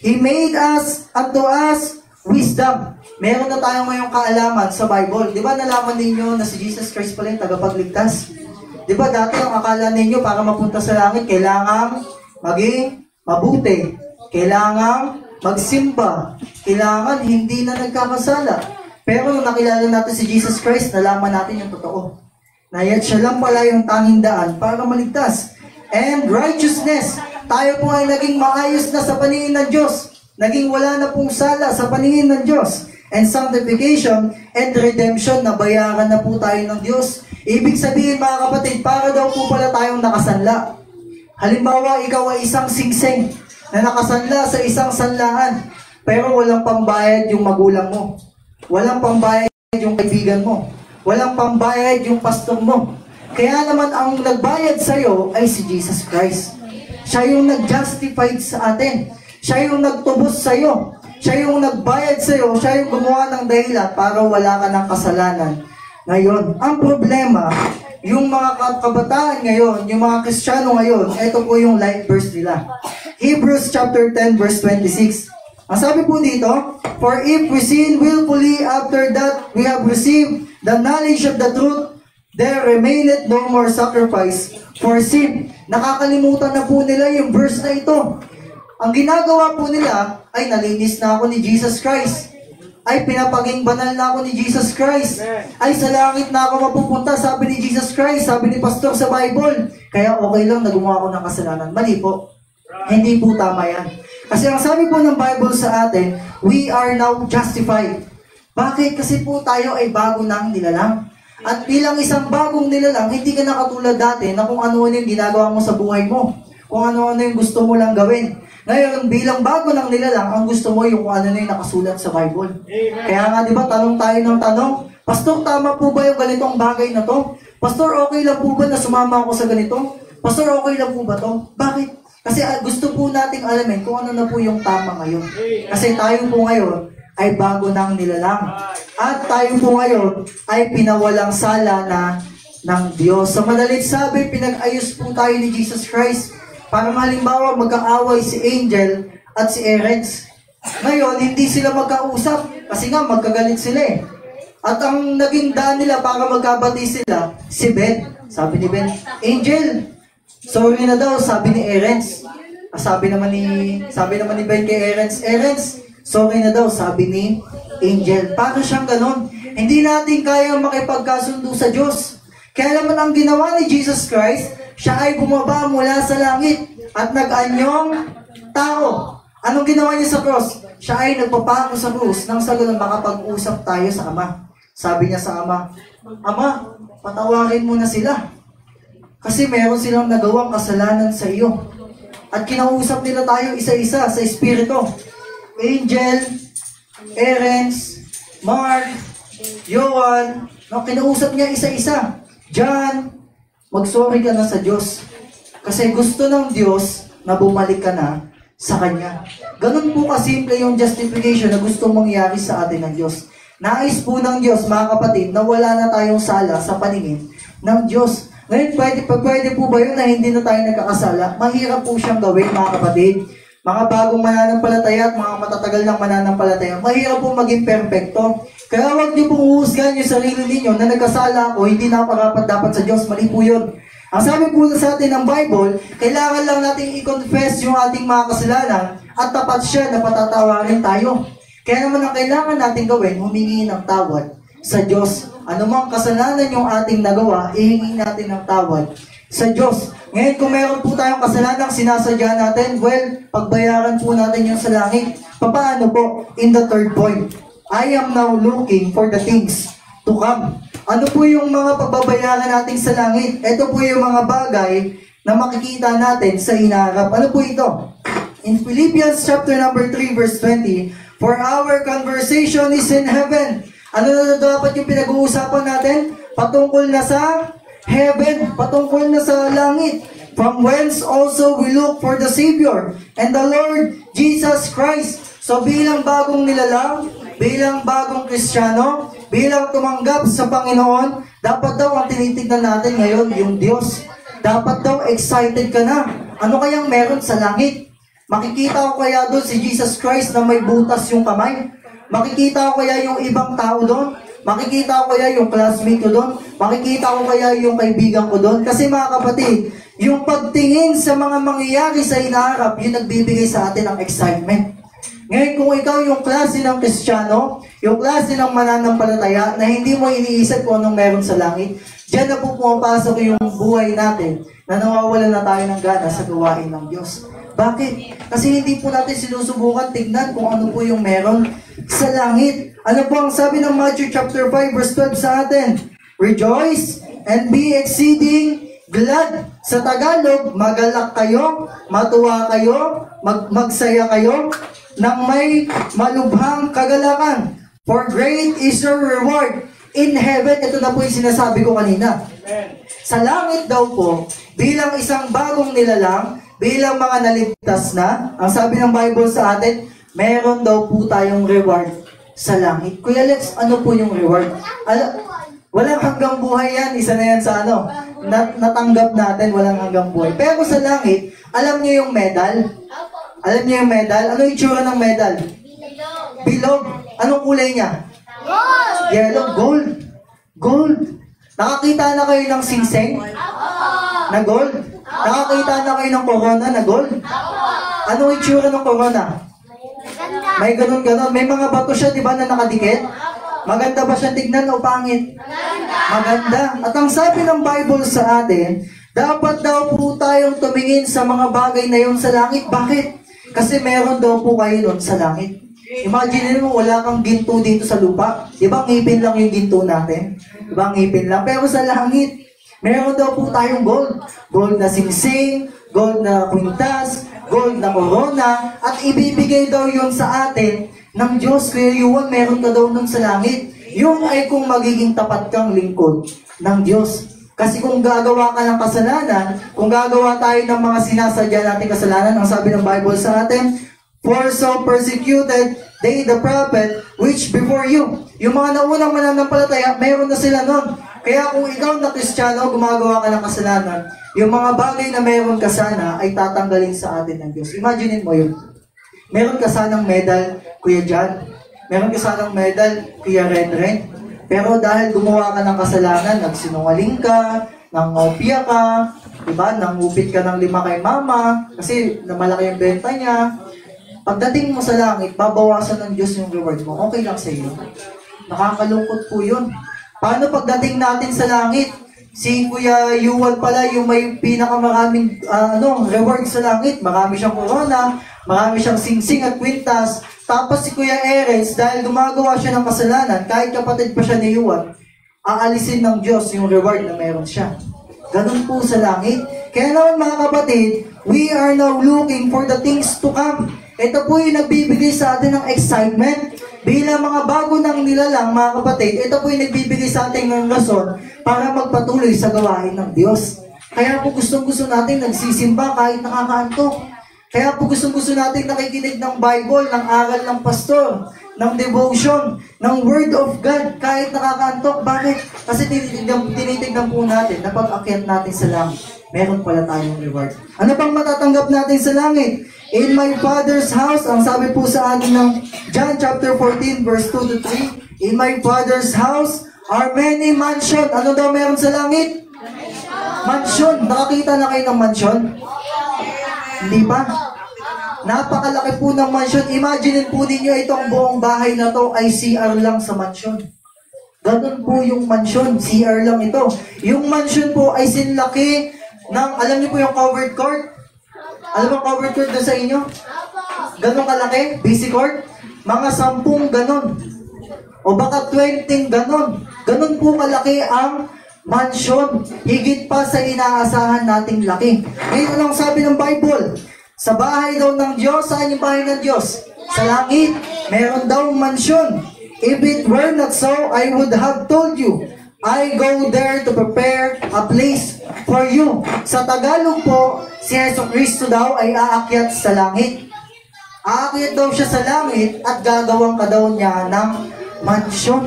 He made us unto us wisdom. Meron na tayong ngayong kaalaman sa Bible. Di ba nalaman ninyo na si Jesus Christ pala yung tagapagligtas? Di ba dati ang akala ninyo para mapunta sa langit, kailangan maging mabuti. Kailangan magsimba. Kailangan hindi na nagkakasala. Pero nung nakilala natin si Jesus Christ, nalaman natin yung totoo. Na yan siya lang pala yung tanging daan para maligtas. And righteousness, tayo po ay naging maayos na sa paningin ng Diyos. Naging wala na pong sala sa paningin ng Diyos. And sanctification and redemption, nabayaran na po tayo ng Diyos. Ibig sabihin mga kapatid, para daw po pala tayong nakasanla. Halimbawa, ikaw ay isang singsing na nakasanla sa isang sanlaan, pero walang pambayad yung magulang mo. Walang pambayad yung kaibigan mo. Walang pambayad yung pastor mo. Kaya naman ang nagbayad sa'yo ay si Jesus Christ. Siya yung nag-justified sa atin. Siya yung nagtubos sa'yo. Siya yung nagbayad sa'yo. Siya yung gumawa ng dahilan para wala ka ng kasalanan. Ngayon, ang problema, yung mga kabataan ngayon, yung mga Kristiyano ngayon, ito po yung life verse nila. Hebrews chapter 10 verse 26. Ang sabi po dito, for if we sin willfully after that we have received the knowledge of the truth, there remaineth no more sacrifice for sin. Nakakalimutan na po nila yung verse na ito. Ang ginagawa po nila ay nalinis na ako ni Jesus Christ. Ay pinapaging banal na ako ni Jesus Christ. Ay sa langit na ako mapupunta, sabi ni Jesus Christ, sabi ni Pastor sa Bible. Kaya okay lang na gumawa ako ng kasalanan. Mali po. Hindi po tama yan. Kasi ang sabi po ng Bible sa atin, we are now justified. Bakit? Kasi po tayo ay bago nang nilalang. At bilang isang bagong nilalang, hindi ka na katulad dati na kung ano-ano yung ginagawa mo sa buhay mo. Kung ano-ano yung gusto mo lang gawin. Ngayon, bilang bago nang nilalang, ang gusto mo yung kung ano-ano yung nakasulat sa Bible. Amen. Kaya nga, di ba, tanong tayo ng tanong, Pastor, tama po ba yung ganitong bagay na to? Pastor, okay lang po ba na sumama ako sa ganito? Pastor, okay lang po ba to? Bakit? Kasi gusto po nating alamin kung ano na po yung tama ngayon. Kasi tayo po ngayon ay bago nang nilalang. At tayo po ngayon ay pinawalang sala na ng Diyos. Sa madalit sabi, pinag-ayos po tayo ni Jesus Christ. Para halimbawa magkaaway si Angel at si Erens. Ngayon, hindi sila magkausap kasi nga magkagalit sila eh. At ang naging daan nila para magkabati sila, si Ben. Sabi ni Ben, Angel, sorry na daw, sabi ni Erens. Sabi naman ni Ben kay Erens, Erens, sorry na daw, sabi ni Angel. Paano siyang ganon? Hindi natin kaya makipagkasundo sa Diyos. Kaya naman ang ginawa ni Jesus Christ, siya ay bumaba mula sa langit at nag-anyong tao. Anong ginawa niya sa cross? Siya ay nagpapako sa cross nang sa ganun makapag-usap tayo sa Ama. Sabi niya sa Ama, Ama, patawarin mo na sila. Kasi meron silang nagawang kasalanan sa iyo. At kinausap nila tayo isa-isa sa Espiritu. Angel, Erens, Mark, Johan, no, kinausap niya isa-isa. John, mag-sorry ka na sa Diyos. Kasi gusto ng Diyos na bumalik ka na sa Kanya. Ganun po kasimple yung justification na gusto mangyari sa atin ng Diyos. Nais po ng Diyos, mga kapatid, na wala na tayong sala sa paningin ng Diyos. Ngayon, pwede po ba yun na hindi na tayo nagkakasala? Mahirap po siyang gawin, mga kapatid. Mga bagong mananampalataya at mga matatagal ng mananampalataya, mahirap po maging perfecto. Kaya huwag niyo pong uhusgan yung sarili ninyo na nagkasala ako, hindi na parapat dapat sa Diyos. Mali po yun. Ang sabi po sa atin ng Bible, kailangan lang natin i-confess yung ating mga kasalanan at tapat siya na patatawarin tayo. Kaya naman ang kailangan natin gawin, humingi ng tawad sa Diyos. Anumang kasalanan yung ating nagawa, ihingi natin ng tawad sa Diyos. Ngayon, kung meron po tayong kasalanan sinasadya natin, well, pagbayaran po natin yung sa langit. Paano po? In the third point, I am now looking for the things to come. Ano po yung mga pagbabayaran natin sa langit? Ito po yung mga bagay na makikita natin sa hinaharap. Ano po ito? In Philippians chapter number 3 verse 20, for our conversation is in heaven. Ano na dapat yung pinag-uusapan natin? Patungkol na sa heaven, patungkol na sa langit. From whence also we look for the Savior and the Lord Jesus Christ. So bilang bagong nilalang, bilang bagong Kristiyano, bilang tumanggap sa Panginoon, dapat daw ang tinitignan natin ngayon yung Diyos. Dapat daw excited ka na. Ano kayang meron sa langit? Makikita ko kaya doon si Jesus Christ na may butas yung kamay? Makikita ko kaya yung ibang tao doon? Makikita ko kaya yung classmate ko doon? Makikita ko kaya yung kaibigan ko doon? Kasi mga kapatid, yung pagtingin sa mga mangyayari sa hinaharap, yung nagbibigay sa atin ng excitement. Ngayon, kung ikaw yung klase ng Kristiyano, yung klase ng mananampalataya na hindi mo iniisip kung anong meron sa langit, diyan na po pumapasok yung buhay natin na nawawalan na tayo ng gana sa gawain ng Diyos. Bakit? Kasi hindi po natin sinusubukan tignan kung ano po yung meron sa langit. Ano po ang sabi ng Matthew chapter 5 verse 12 sa atin? Rejoice and be exceeding glad. Sa Tagalog, magalak kayo, matuwa kayo, magsaya kayo, nang may malubhang kagalakan. For great is your reward in heaven. Ito na po yung sinasabi ko kanina. Sa langit daw po, bilang isang bagong nilalang, bilang mga naligtas na, ang sabi ng Bible sa atin, meron daw po tayong reward sa langit. Kuya Lex, ano po yung reward? Walang hanggang buhay yan. Isa na yan sa natanggap natin, walang hanggang buhay. Pero sa langit, alam niyo yung medal? Alam niyo yung medal? Ano yung itsura ng medal? Bilog. Anong kulay niya? Gold! Yellow. Gold. Gold. Nakakita na kayo ng singseng? Na gold? Nakakita na kayo ng corona na gold? Anong itsura ng corona? May ganun-ganon. May mga bato siya, di ba, na nakadikit? Maganda ba siya tignan o pangit? Maganda. At ang sabi ng Bible sa atin, dapat daw po tayong tumingin sa mga bagay na yun sa langit. Bakit? Kasi meron daw po kayo doon sa langit. Imagine mo, wala kang ginto dito sa lupa. Di ba, ngipin lang yung ginto natin? Di ba, ngipin lang. Pero sa langit, meron daw po tayong gold. Gold na singsing, gold na kwintas, gold na corona, at ibibigay daw yun sa atin ng Diyos. Kaya yun, meron ka daw nun sa langit. Yung ay kung magiging tapat kang lingkod ng Diyos. Kasi kung gagawa ka ng kasalanan, kung gagawa tayo ng mga sinasadya nating kasalanan, ang sabi ng Bible sa atin, for so persecuted they the prophet which before you. Yung mga naunang mananampalataya, mayroon na sila nun. Kaya kung ikaw na Kristiyano, gumagawa ka ng kasalanan, yung mga bagay na mayroon ka sana ay tatanggalin sa atin ng Diyos. Imagine mo yun. Meron ka sanang medal, Kuya John. Meron ka sanang medal, Kuya Renren. Pero dahil gumawa ka ng kasalanan, nagsinungaling ka, nangopya ka, diba? Nangupit ka ng 5 kay mama, kasi malaki yung benta niya. Pagdating mo sa langit, babawasan ng Diyos yung reward mo. Okay lang sa iyo. Nakakalungkot po yun. Paano pagdating natin sa langit? Si Kuya Yuwal pala yung may pinakamaraming reward sa langit. Marami siyang corona, marami siyang singsing at kwintas. Tapos si Kuya Erez, dahil gumagawa siya ng kasalanan, kahit kapatid pa siya ni Yuwal, aalisin ng Diyos yung reward na meron siya. Ganun po sa langit. Kaya naman mga kapatid, we are now looking for the things to come. Ito po yung nagbibigay sa atin ng excitement. Bilang mga bago ng nilalang, mga kapatid, ito po yung nagbibigay sa atin ng rason para magpatuloy sa gawain ng Diyos. Kaya po gustong-gusto natin nagsisimba kahit nakakaantok. Kaya po gustong-gusto natin nakikinig ng Bible, ng aral ng pastor, ng devotion, ng Word of God, kahit nakakaantok. Bakit? Kasi tinitignan po natin na pag-akyat natin sa langit, meron pala tayong reward. Ano pang matatanggap natin sa langit? In my Father's house, ang sabi po sa atin ng John chapter 14 verse 2 to 3, in my Father's house are many mansion. Ano daw meron sa langit? Mansion. Nakakita na kayo ng mansion? Hindi pa? Napakalaki po ng mansion. Imagine po ninyo itong buong bahay na to ay CR lang sa mansion. Ganun po yung mansion, CR lang ito. Yung mansion po ay sinlaki ng, alam niyo po yung covered court? Alam mo covered court na sa inyo? Ganun kalaki, basic court? Mga 10 ganun. O baka 20 ganun. Ganun po kalaki ang mansion. Higit pa sa inaasahan nating laki. Ngayon anong sabi ng Bible? Sa bahay daw ng Diyos, saan yung bahay ng Diyos? Sa langit, meron daw mansion. If it were not so, I would have told you. I go there to prepare a place for you. Sa Tagalog po, si Yesu Cristo daw ay aakyat sa langit. Aakyat daw siya sa langit at gagawang ka daw niya ng mansion.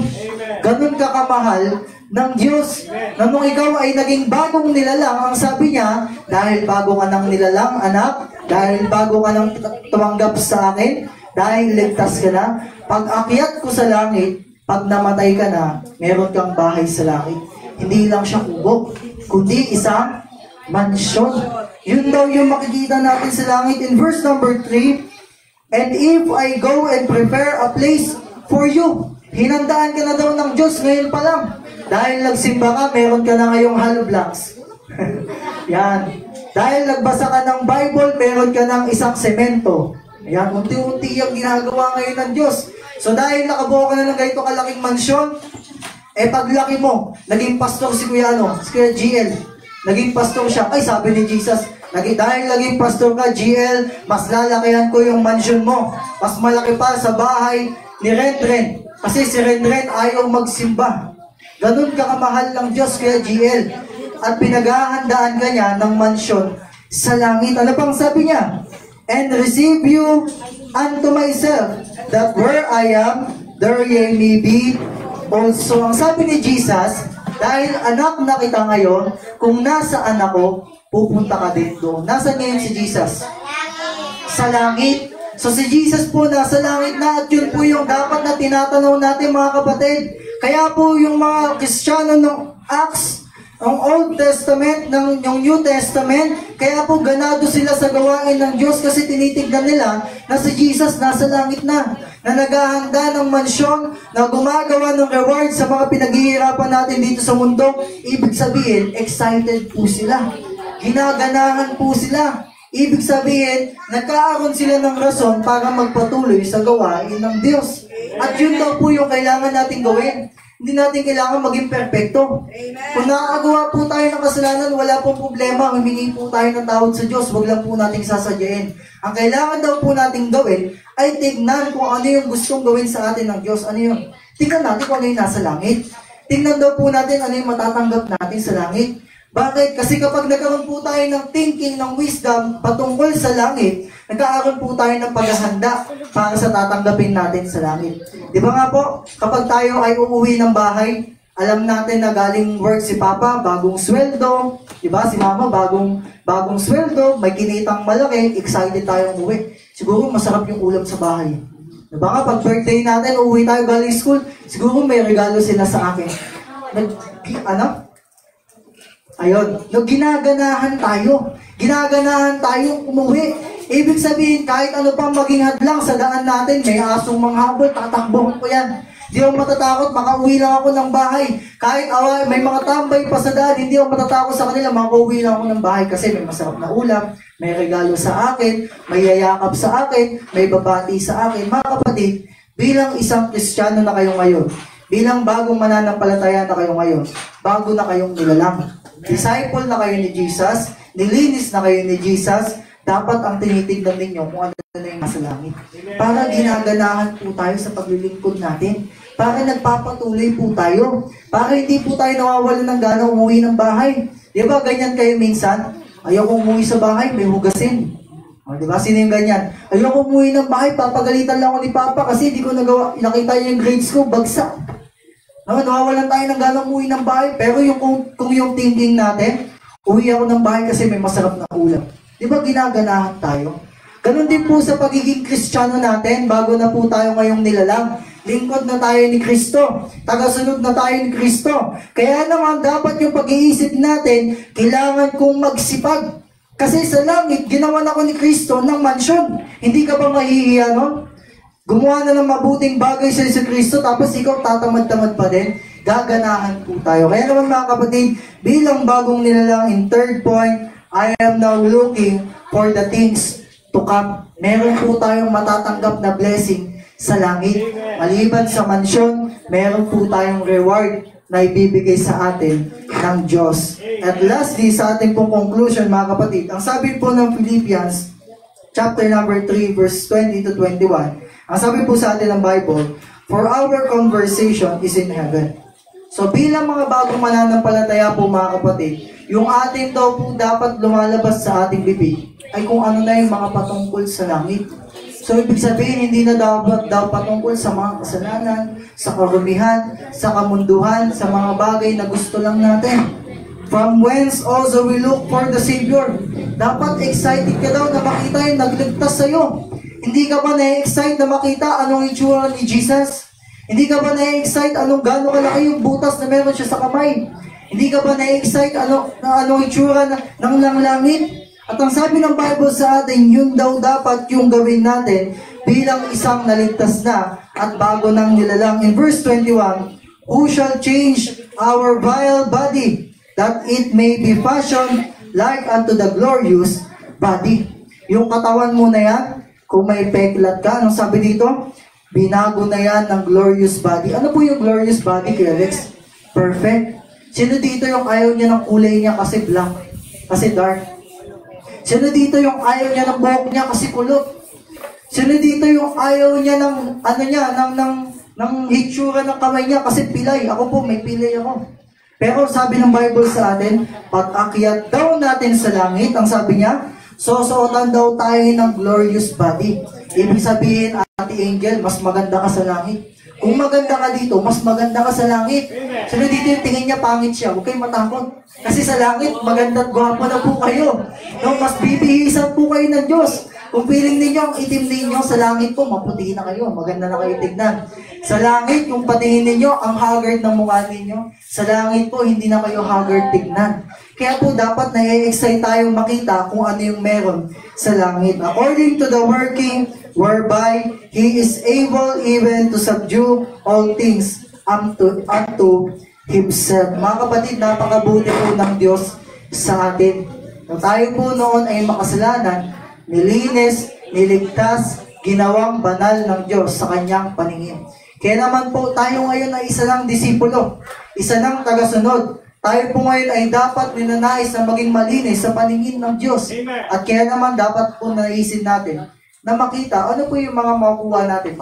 Ganun ka kamahal ng Diyos. Na nung ikaw ay naging bagong nilalang, ang sabi niya, dahil bago ka ng nilalang, anak, dahil bago ka ng tumanggap sa akin, dahil ligtas ka na, pag akyat ko sa langit, pag namatay ka na, meron kang bahay sa langit. Hindi lang siya kubo, kundi isang mansion. Yun daw yung makikita natin sa langit in verse number 3. And if I go and prepare a place for you, hinandaan ka na daw ng Diyos ngayon pa lang. Dahil nagsimba ka, meron ka na ngayong hollow blocks. Yan. Dahil nagbasa ka ng Bible, meron ka ng isang semento. Yan, unti-unti yung ginagawa ngayon ng Diyos. So dahil nakabuo ka na ng ganito kalaking mansyon, paglaki mo, naging pastor si Kuya GL. Naging pastor siya. Ay, sabi ni Jesus, dahil naging pastor ka, GL, mas lalakihan ko yung mansion mo. Mas malaki pa sa bahay ni Renren. Kasi si Renren ayaw magsimba. Ganun ka kamahal ng Diyos, Kuya GL. At pinaghahandaan ka niya ng mansyon sa langit. Ano pang sabi niya? And receive you unto myself, that where I am, there ye may be also. Ang sabi ni Jesus, dahil anak na kita ngayon, kung nasaan ako, pupunta ka din doon. Nasaan ngayon si Jesus? Sa langit. So si Jesus po nasa langit na, at yun po yung dapat na tinatanaw natin mga kapatid. Kaya po yung mga Kristiyano ng Acts, ang Old Testament, yung New Testament, kaya po ganado sila sa gawain ng Diyos kasi tinitignan nila na si Jesus nasa langit na naghahanda ng mansyon, na gumagawa ng reward sa mga pinaghihirapan natin dito sa mundo. Ibig sabihin, excited po sila. Ginaganahan po sila. Ibig sabihin, nagkaaroon sila ng rason para magpatuloy sa gawain ng Diyos. At yun daw po yung kailangan natin gawin. Hindi natin kailangan maging perfecto. Kung nakakagawa po tayo ng kasalanan, wala pong problema. Humingi po tayo ng tawad sa Diyos. Huwag lang po natin sasadyain. Ang kailangan daw po natin gawin ay tignan kung ano yung gustong gawin sa atin ng Diyos. Ano yun? Tignan natin kung ano yung nasa langit. Tignan daw po natin ano yung matatanggap natin sa langit. Bakit? Kasi kapag nagkaroon po tayo ng thinking, ng wisdom patungkol sa langit, nagkakaroon po tayo ng paghahanda para sa tatanggapin natin sa langit. Di ba nga po, kapag tayo ay uuwi ng bahay, alam natin na galing work si Papa, bagong sweldo, di ba? Si Mama, bagong sweldo, may kinitang malaki, excited tayo umuwi. Siguro masarap yung ulam sa bahay. Di ba nga, pag birthday natin, uuwi tayo galing school, siguro may regalo sila sa akin. Ayun, ginaganahan tayo. Ginaganahan tayong umuwi. Ibig sabihin, kahit ano pang maging hadlang sa daan natin, may asong manghabol, tatakbohan ko yan. Hindi ako matatakot, makauwi lang ako ng bahay. Kahit may mga tambay pa sa daan, hindi ako matatakot sa kanila, makauwi lang ako ng bahay kasi may masarap na ulam, may regalo sa akin, may yayakap sa akin, may babati sa akin. Mga kapatid, bilang isang Kristiyano na kayo ngayon, bilang bagong mananampalataya na kayo ngayon, bago na kayong nilalang. Disciple na kayo ni Jesus, nilinis na kayo ni Jesus, dapat ang tinitignan ninyo kung ano na yung nasa langit. Para ginaganahan po tayo sa paglilingkod natin. Para nagpapatuloy po tayo. Para hindi po tayo nawawalan ng gana umuwi ng bahay. Di ba ganyan kayo minsan? Ayoko umuwi sa bahay, may hugasin. O, di ba? Sino yung ganyan? Ayoko umuwi ng bahay, papagalitan lang ako ni Papa kasi hindi ko nagawa. Nakita niya yung grades ko, bagsak. Nawawalan tayo ng ganang umuwi ng bahay. Pero kung yung thinking natin, uwi ako ng bahay kasi may masarap na ulam. Di ba ginaganahan tayo? Ganon din po sa pagiging Kristiyano natin, bago na po tayo ngayong nilalang. Lingkod na tayo ni Kristo. Tagasunod na tayo ni Kristo. Kaya naman dapat yung pag-iisip natin, kailangan kong magsipag. Kasi sa langit, ginawa na ko ni Kristo ng mansyon. Hindi ka ba mahihiya nun? Gumawa na ng mabuting bagay sa Kristo, tapos ikaw tatamad-tamad pa din. Gaganahan po tayo. Kaya naman mga kapatid, bilang bagong nilalang in third point, I am now looking for the things to come. Meron po tayong matatanggap na blessing sa langit. Maliban sa mansyon, meron po tayong reward na ibibigay sa atin ng Diyos. At lastly, sa ating pong conclusion mga kapatid, ang sabi po ng Philippians, chapter number 3, verse 20 to 21, ang sabi po sa atin ng Bible, for our conversation is in heaven. So bilang mga bagong mananampalataya po mga kapatid, yung atin daw po dapat lumalabas sa ating bibig ay kung ano na yung mga patungkol sa langit. So ibig sabihin, hindi na dapat patungkol sa mga kasalanan, sa karumihan, sa kamunduhan, sa mga bagay na gusto lang natin. From whence also we look for the Savior. Dapat excited ka daw na makita yung nagligtas sa'yo. Hindi ka ba na-excite na makita anong itsura ni Jesus? Hindi ka ba na-excite gano'ng kalaki yung butas na meron siya sa kamay? Hindi ka ba na-excite anong itsura ng langit? At ang sabi ng Bible sa atin, yun daw dapat yung gawin natin bilang isang naligtas na at bago nang nilalang. In verse 21, who shall change our vile body, that it may be fashioned like unto the glorious body. Yung katawan mo na yan, kung may peklat ka, anong sabi dito? Binago na yan ng glorious body. Ano po yung glorious body, Kuya Alex? Perfect. Sino dito yung ayaw niya ng kulay niya kasi black, kasi dark? Sino dito yung ayaw niya ng buhok niya kasi kulot? Sino dito yung ayaw niya ng ng hitsura ng kamay niya kasi pilay? Ako po, may pilay ako. Pero sabi ng Bible sa atin, pag-akyat daw natin sa langit, ang sabi niya, susuotan daw tayo ng glorious body. Ibig sabihin, Ate Angel, mas maganda ka sa langit. Kung maganda ka dito, mas maganda ka sa langit. Sino dito yung tingin niya pangit siya? Huwag kayong matakot. Kasi sa langit, maganda at gwapo na po kayo. No, mas bibihisan po kayo ng Diyos. Kung feeling ninyo, ang itim ninyo, sa langit po, maputi na kayo. Maganda na kayo tignan. Sa langit, kung patingin ninyo, ang haggard ng mukha ninyo. Sa langit po, hindi na kayo haggard tignan. Kaya po, dapat na-excite tayong makita kung ano yung meron sa langit. According to the working whereby He is able even to subdue all things unto Himself. Mga kapatid, napakabuti po ng Diyos sa atin. Nung tayo po noon ay makasalanan, nilinis, niligtas, ginawang banal ng Diyos sa Kanyang paningin. Kaya naman po tayo ngayon ay isa lang disipulo, isa lang tagasunod. Tayo po ngayon ay dapat ninanais na maging malinis sa paningin ng Diyos. Amen. At kaya naman dapat po naisin natin na makita ano po yung mga makukuha natin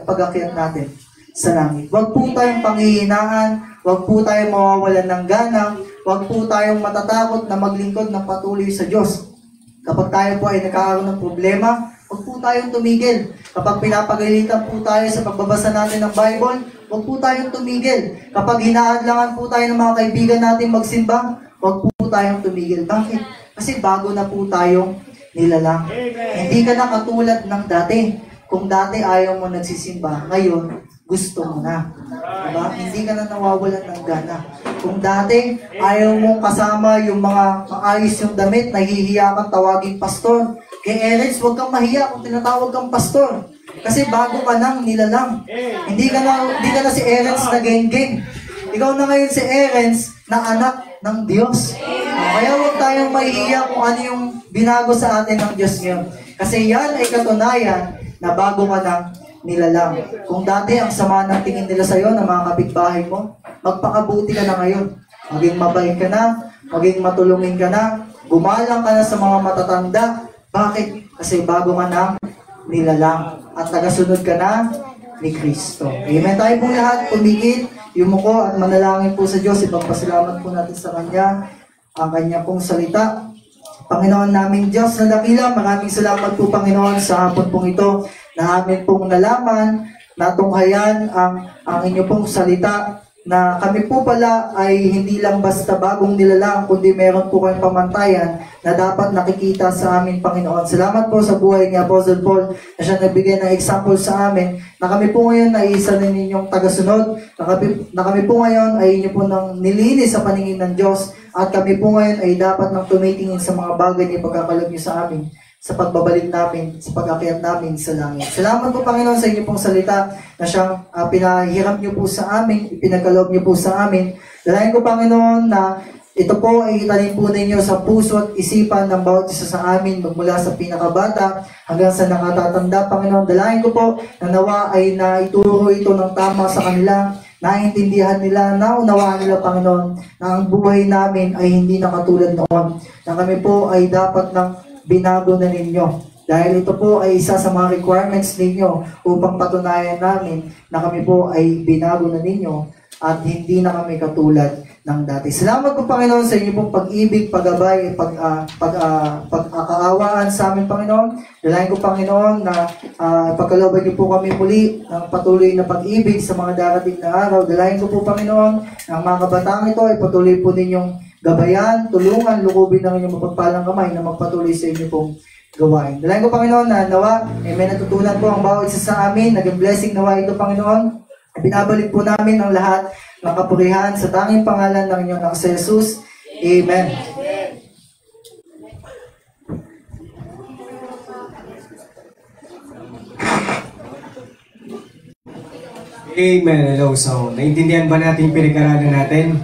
pag-akyat natin sa langit. Huwag po tayong panghihinaan, huwag po tayong mawawalan ng gana, huwag po tayong matatakot na maglingkod ng patuloy sa Diyos. Kapag tayo po ay nagkakaroon ng problema, huwag po tayong tumigil. Kapag pinapagalitan po tayo sa pagbabasa natin ng Bible, huwag po tayong tumigil. Kapag hinaadlangan po tayo ng mga kaibigan natin magsimba, huwag po tayong tumigil. Bakit? Kasi bago na po tayong nilalang. Hindi ka na katulad ng dati. Kung dati ayaw mo nagsisimba, ngayon gusto mo na. Diba? Hindi ka na nawawalan ng gana. Kung dati ayaw mong kasama yung mga maayos yung damit, nahihiya kang tawaging pastor. Kay Erens, huwag kang mahiya kung tinatawag kang pastor. Kasi bago ka nang nilalang. Hindi ka na si Erens na geng-geng. Ikaw na ngayon si Erens na anak ng Diyos. Kaya huwag tayong mahihiya kung ano yung binago sa atin ng Diyos ngayon. Kasi yan ay katunayan na bago ka nang nilalang. Kung dati ang sama ng tingin nila sa'yo ng mga kapitbahay mo, magpakabuti ka na ngayon. Maging mabait ka na, maging matulungin ka na, gumalang ka na sa mga matatanda. Bakit? Kasi bago ka nang nilalang at nagasunod ka na ni Kristo. Amen. Tayo po lahat, tumigil, yumuko at manalangin po sa Diyos. Ipagpasalamat po natin sa Kanya ang Kanya pong salita. Panginoon namin Diyos na dakila, maraming salamat po Panginoon sa hapon pong ito na amin pong nalaman, natunghayan ang inyo pong salita na kami po pala ay hindi lang basta bagong nilalang, kundi meron po kayong pamantayan na dapat nakikita sa amin, Panginoon. Salamat po sa buhay ni Apostle Paul na siya nagbigay ng example sa amin na kami po ngayon ay isa na ninyong tagasunod, na kami po ngayon ay inyo po nang nilinis sa paningin ng Diyos At kami po ngayon ay dapat nang tumitingin sa mga bagay na ipagkakaloob niyo sa amin, sa pagbabalik namin, sa pag-akyat namin sa langit. Salamat po, Panginoon, sa inyo pong salita na siyang pinahirap niyo po sa amin, ipinagkaloob niyo po sa amin. Dalayan ko, Panginoon, na ito po ay itanim po ninyo sa puso at isipan ng bawat isa sa amin, magmula sa pinakabata hanggang sa nakatatanda, Panginoon. Dalayan ko po na nawa ay naituro ito ng tama sa kanila, naintindihan nila, naunawaan nila, Panginoon, na ang buhay namin ay hindi na katulad noon, na kami po ay dapat nang binago na ninyo. Dahil ito po ay isa sa mga requirements ninyo upang patunayan namin na kami po ay binago na ninyo at hindi na kami katulad ng dati. Salamat po, Panginoon, sa inyo pong pag-ibig, pag-abay, pag-aawaan sa amin, Panginoon. Dalayan ko, Panginoon, na pagkalooban niyo po kami muli ng patuloy na pag-ibig sa mga darating na araw. Dalayan ko po, Panginoon, na ang mga kabataang ito ay patuloy po ninyong gabayan, tulungan, lukubin ng inyong mapagpalang kamay na magpatuloy sa inyo pong gawain. Dalayan ko, Panginoon, na nawa, may natutunan po ang bawat isa sa amin. Naging blessing nawa ito, Panginoon. Binabalik po namin ang lahat ng kapurihan sa tanging pangalan ng inyong anak si Jesus. Amen. Amen. Hello. So, naintindihan ba natin pinag-aralan natin?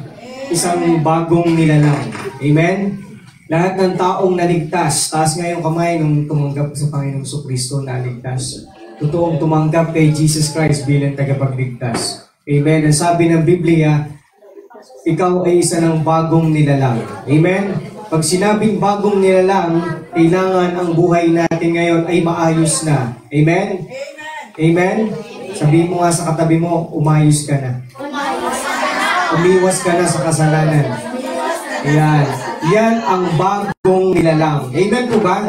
Isang bagong nilalang. Amen? Lahat ng taong naligtas, taas nga yung kamay nung tumanggap sa Panginoong Kristo na naligtas. Totoong tumanggap kay Jesus Christ bilang tagapagligtas. Amen. Ang sabi ng Biblia, ikaw ay isa ng bagong nilalang. Amen. Pag sinabing bagong nilalang, kailangan ang buhay natin ngayon ay maayos na. Amen. Amen. Sabihin mo nga sa katabi mo, umayos ka na. Umiwas ka na sa kasalanan. Ayan. Yan ang bagong nilalang. Amen po ba?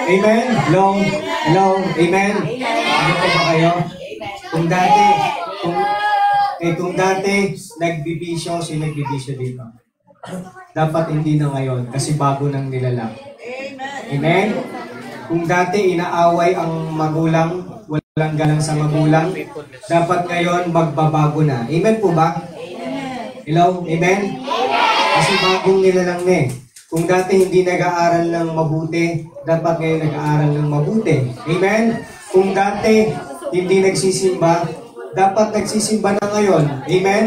Amen. Long. Amen. Ano po ba kayo? Kung dati nagbibisyo, sino nagbibisyo dito? Dapat hindi na ngayon kasi bago nang nilalang. Amen. Kung dati inaaway ang magulang, walang galang sa magulang, dapat ngayon magbabago na. Amen po ba? Hello? Amen? Kasi bagong nilalang na eh. Kung dati hindi nag-aaral ng mabuti, dapat ngayon nag-aaral ng mabuti. Amen? Kung dati hindi nagsisimba, dapat nagsisimba na ngayon. Amen?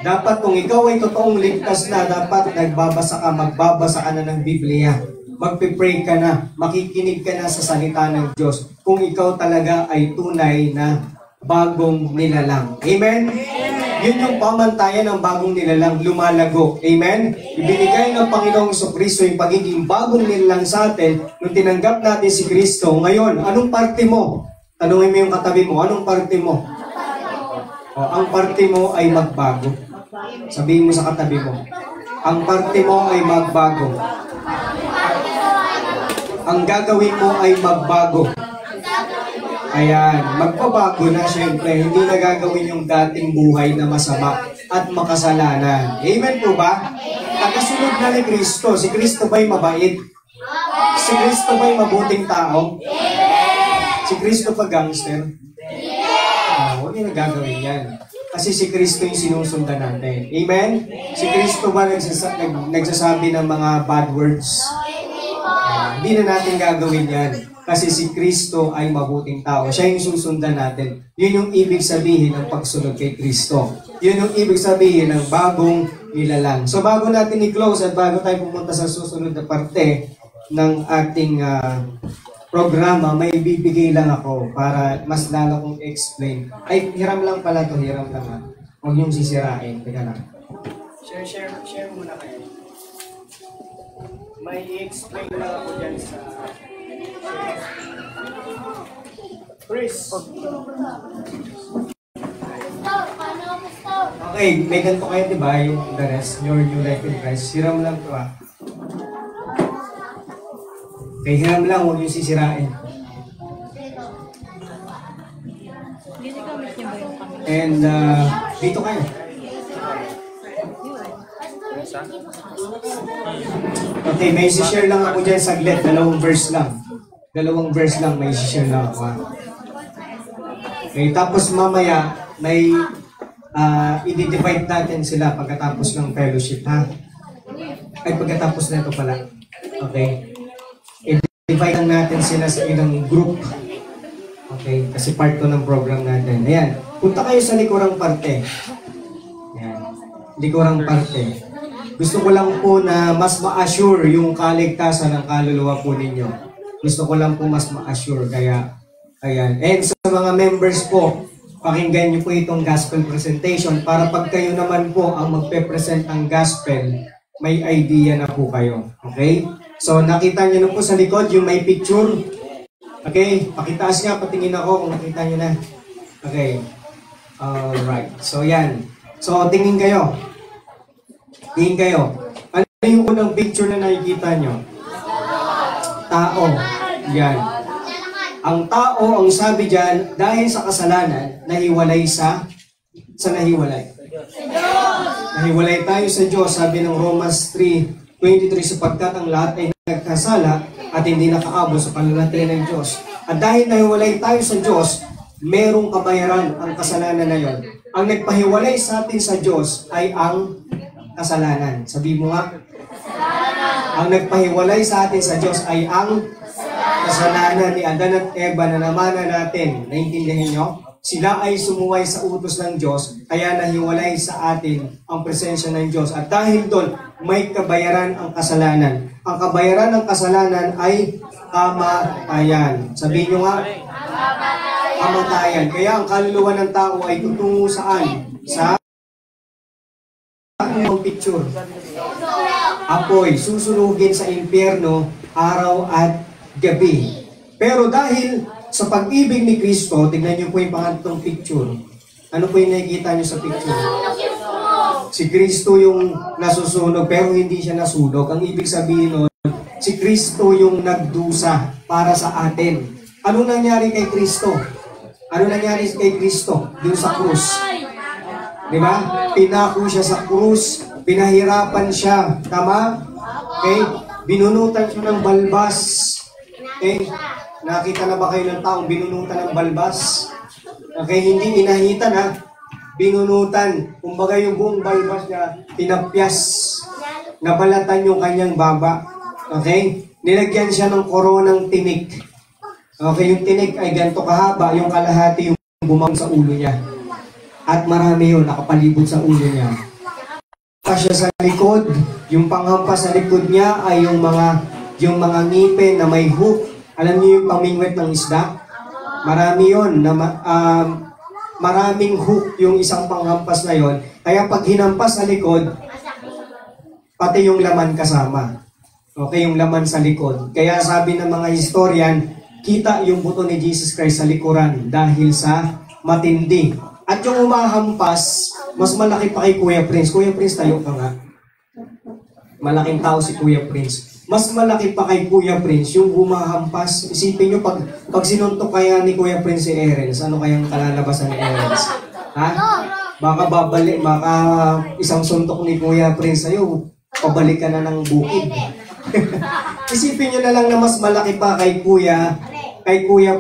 Dapat kung ikaw ay totoong ligtas na, dapat magbabasa ka na ng Biblia. Magpipray ka na, makikinig ka na sa salita ng Diyos. Kung ikaw talaga ay tunay na bagong nilalang. Amen? Yun yung pamantayan ng bagong nilalang, lumalago. Amen? Ibinigay ng Panginoong Kristo yung pagiging bagong nilalang sa atin nung tinanggap natin si Kristo. Ngayon, anong parte mo? Tanungin mo yung katabi mo, anong parte mo? Ang parte mo ay magbago. Sabihin mo sa katabi mo, ang parte mo ay magbago. Ang gagawin mo ay magbago. Ayan, magpabago na siyempre, hindi na gagawin yung dating buhay na masama at makasalanan. Amen po ba? Nakasunod na ni Kristo. Si Kristo ba'y mabait? Si Kristo ba'y mabuting tao? Si Kristo pa gangster? Huwag yung nagagawin yan. Kasi si Kristo yung sinusundan natin. Amen? Si Kristo ba nagsasabi ng mga bad words? Hindi na natin gagawin yan. Kasi si Kristo ay mabuting tao. Siya yung susundan natin. Yun yung ibig sabihin ng pagsunod kay Kristo. Yun yung ibig sabihin ng bagong nilalang. So bago natin i-close at bago tayo pumunta sa susunod na parte ng ating programa, may bibigay lang ako para mas lalo kong explain. Ay, hiram lang pala to, hiram lang ha. Huwag yung sisirain. Teka lang. Share muna kayo. May i-explain lang ako dyan sa Chris. Okay, may ganito kayo, diba? Yung the rest, your new life in Christ. Hiram lang to ha. Okay, hiram lang, huwag yung sisirain. And dito kayo. Okay, may share lang ako dyan saglit. Dalawang verse lang may share lang ako. Okay, tapos mamaya may i-divide natin sila pagkatapos ng fellowship ha. Ay, pagkatapos na ito pala. Okay. I-divide lang natin sila sa ilang group. Okay, kasi part 2 ng program natin. Ayan, punta kayo sa likurang parte. Ayan, likurang parte. Gusto ko lang po na mas ma-assure yung kaligtasan ng kaluluwa po ninyo. Gusto ko lang po mas ma-assure. Kaya, ayan. And sa mga members po, pakinggan niyo po itong gospel presentation para pag kayo naman po ang magpe-present ng gospel, may idea na po kayo. Okay? So, nakita niyo na po sa likod yung may picture. Okay? Pakitaas nga, patingin ako kung nakita niyo na. Okay. Alright. So, yan. So, tingin kayo. Tingin kayo. Ano yung unang picture na nakikita niyo? Tao. Yan. Ang tao, ang sabi dyan, dahil sa kasalanan, nahiwalay sa nahiwalay. Nahiwalay tayo sa Diyos, sabi ng Romans 3:23, sapagkat ang lahat ay nagkasala at hindi nakaabot sa pananatili ng Diyos. At dahil nahiwalay tayo sa Diyos, merong kabayaran ang kasalanan na yon. Ang nagpahiwalay sa atin sa Diyos ay ang kasalanan. Sabi mo nga, ang nagpahiwalay sa atin sa Diyos ay ang kasalanan ni Adan at Eva na namana natin. Naintindihan nyo? Sila ay sumuway sa utos ng Diyos, kaya nahiwalay sa atin ang presensya ng Diyos. At dahil doon, may kabayaran ang kasalanan. Ang kabayaran ng kasalanan ay kamatayan. Sabihin nyo nga, kamatayan. Kaya ang kaluluwa ng tao ay tutungo saan? Sa picture. Apoy, susunugin sa impyerno, araw at gabi. Pero dahil sa pag-ibig ni Kristo, tignan niyo po yung pangatlong picture. Ano po yung nakikita niyo sa picture? Si Kristo yung nasusunog, pero hindi siya nasunog. Ang ibig sabihin nun, si Kristo yung nagdusa para sa atin. Ano nangyari kay Kristo? Ano nangyari kay Kristo? Doon sa krus. Di ba? Pinako siya sa krus, pinahirapan siya. Tama? Okay? Binunutan siya ng balbas. Okay? Nakita na ba kayo ng taong binunutan ng balbas? Okay, hindi inahitan ha. Binunutan. Kumbaga yung buong balbas niya, pinapyas. Nabalatan yung kanyang baba. Okay? Nilagyan siya ng koronang tinik. Okay, yung tinik ay ganito kahaba, yung kalahati yung bumang sa ulo niya. At marami yun, nakapalibot sa ulo niya. Siya sa likod, yung panghampas sa likod niya ay yung mga ngipin na may hook. Alam niyo yung pamingwet ng isda? Marami yun. Maraming hook yung isang panghampas na yon. Kaya pag hinampas sa likod, pati yung laman kasama. Okay, yung laman sa likod. Kaya sabi ng mga historian, kita yung buto ni Jesus Christ sa likuran dahil sa matindi. At yung umahampas, mas malaki pa kay Kuya Prince. Kuya Prince, tayo ka nga. Malaking tao si Kuya Prince. Mas malaki pa kay Kuya Prince yung humahampas. Isipin nyo, pag sinuntok kaya ni Kuya Prince si Erens, ano kayang kalalabasan ni Erens? Ha? Baka babalik, baka isang suntok ni Kuya Prince sa'yo, pabalik ka na ng bukid. Isipin nyo na lang na mas malaki pa kay Kuya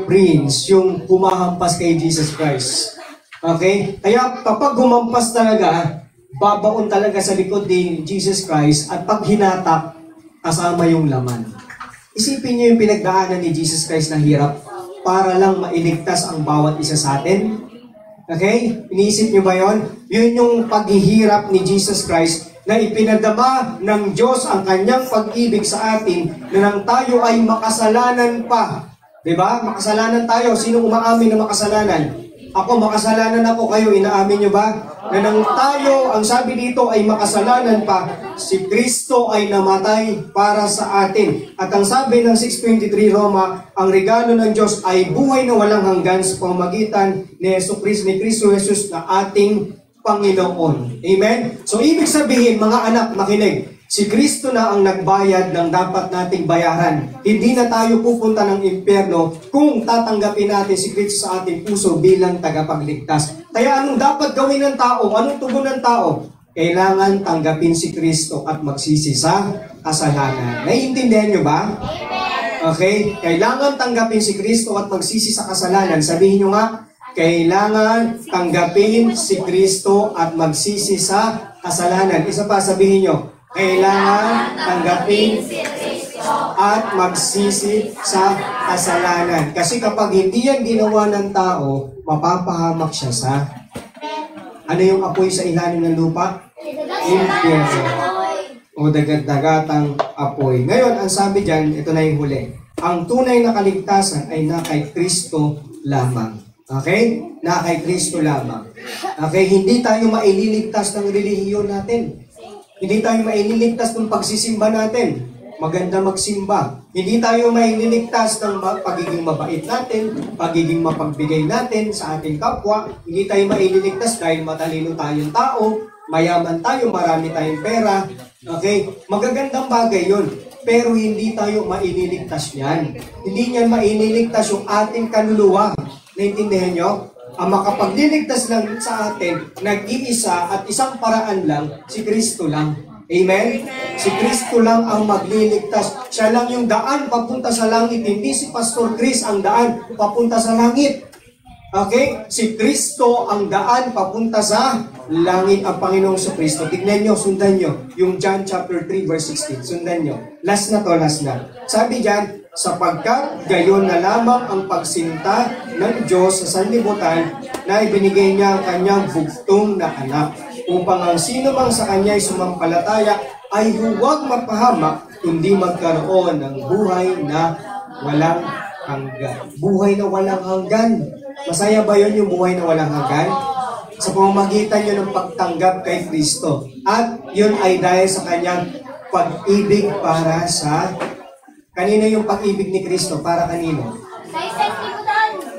Prince yung humahampas kay Jesus Christ. Okay? Kaya kapag humampas talaga, babaon talaga sa likod ni Jesus Christ at pag hinatak, kasama yung laman. Isipin niyo yung pinagdaanan ni Jesus Christ na hirap para lang mailigtas ang bawat isa sa atin. Okay? Iniisip niyo ba yon? Yun yung paghihirap ni Jesus Christ na ipinadama ng Diyos ang kanyang pag-ibig sa atin na nang tayo ay makasalanan pa. Diba? Makasalanan tayo. Sino umaamin na makasalanan? Ako, makasalanan ako. Kayo, inaamin nyo ba? Na nang tayo, ang sabi dito ay makasalanan pa, si Kristo ay namatay para sa atin. At ang sabi ng 6:23 Roma, ang regalo ng Diyos ay buhay na walang hanggan sa pamamagitan ni Kristo Jesus na ating Panginoon. Amen? So, ibig sabihin, mga anak, makinig, si Kristo na ang nagbayad ng dapat nating bayaran. Hindi na tayo pupunta ng impyerno kung tatanggapin natin si Kristo sa ating puso bilang tagapagligtas. Kaya anong dapat gawin ng tao? Anong tugon ng tao? Kailangan tanggapin si Kristo at magsisi sa kasalanan. Naiintindihan nyo ba? Okay? Kailangan tanggapin si Kristo at magsisi sa kasalanan. Sabihin nyo nga, kailangan tanggapin si Kristo at magsisi sa kasalanan. Isa pa, sabihin nyo, kailangan tanggapin at magsisi sa kasalanan. Kasi kapag hindi yan ginawa ng tao, mapapahamak siya sa ano yung apoy sa ilalim ng lupa? Impyerno. O dagat-dagatang apoy. Ngayon, ang sabi dyan, ito na yung huli. Ang tunay na kaligtasan ay na kay Kristo lamang. Okay? Na kay Kristo lamang. Okay? Hindi tayo maililigtas ng relihiyon natin. Hindi tayo maililigtas ng pagsisimba natin. Maganda magsimba. Hindi tayo maililigtas ng pagiging mabait natin, pagiging mapagbigay natin sa ating kapwa. Hindi tayo maililigtas dahil matalino tayong tao, mayaman tayo, marami tayong pera. Okay? Magagandang bagay yun. Pero hindi tayo maililigtas yan. Hindi niyan maililigtas yung ating kaluluwa. Naintindihan nyo? Ang makapagliligtas lang sa atin, nag-iisa at isang paraan lang, si Kristo lang. Amen? Si Kristo lang ang magliligtas. Siya lang yung daan papunta sa langit. Hindi si Pastor Chris ang daan papunta sa langit. Okay? Si Kristo ang daan papunta sa langit, ang Panginoong Kristo. Tignan nyo, sundan nyo. Yung John chapter 3 verse 16. Sundan nyo. Last na to, last na. Sabi dyan, sapagkat gayon na lamang ang pagsinta ng Diyos sa sanlibutan na ibinigay niya ang kanyang bugtong na anak, upang ang sino mang sa kanya ay sumampalataya ay huwag mapahamak, kundi magkaroon ng buhay na walang hanggan. Buhay na walang hanggan. Masaya ba yun yung buhay na walang hanggan? Sa pamamagitan yun ng pagtanggap kay Kristo. At yun ay dahil sa kanyang pag-ibig para sa... Kanino yung pag-ibig ni Kristo? Para kanino?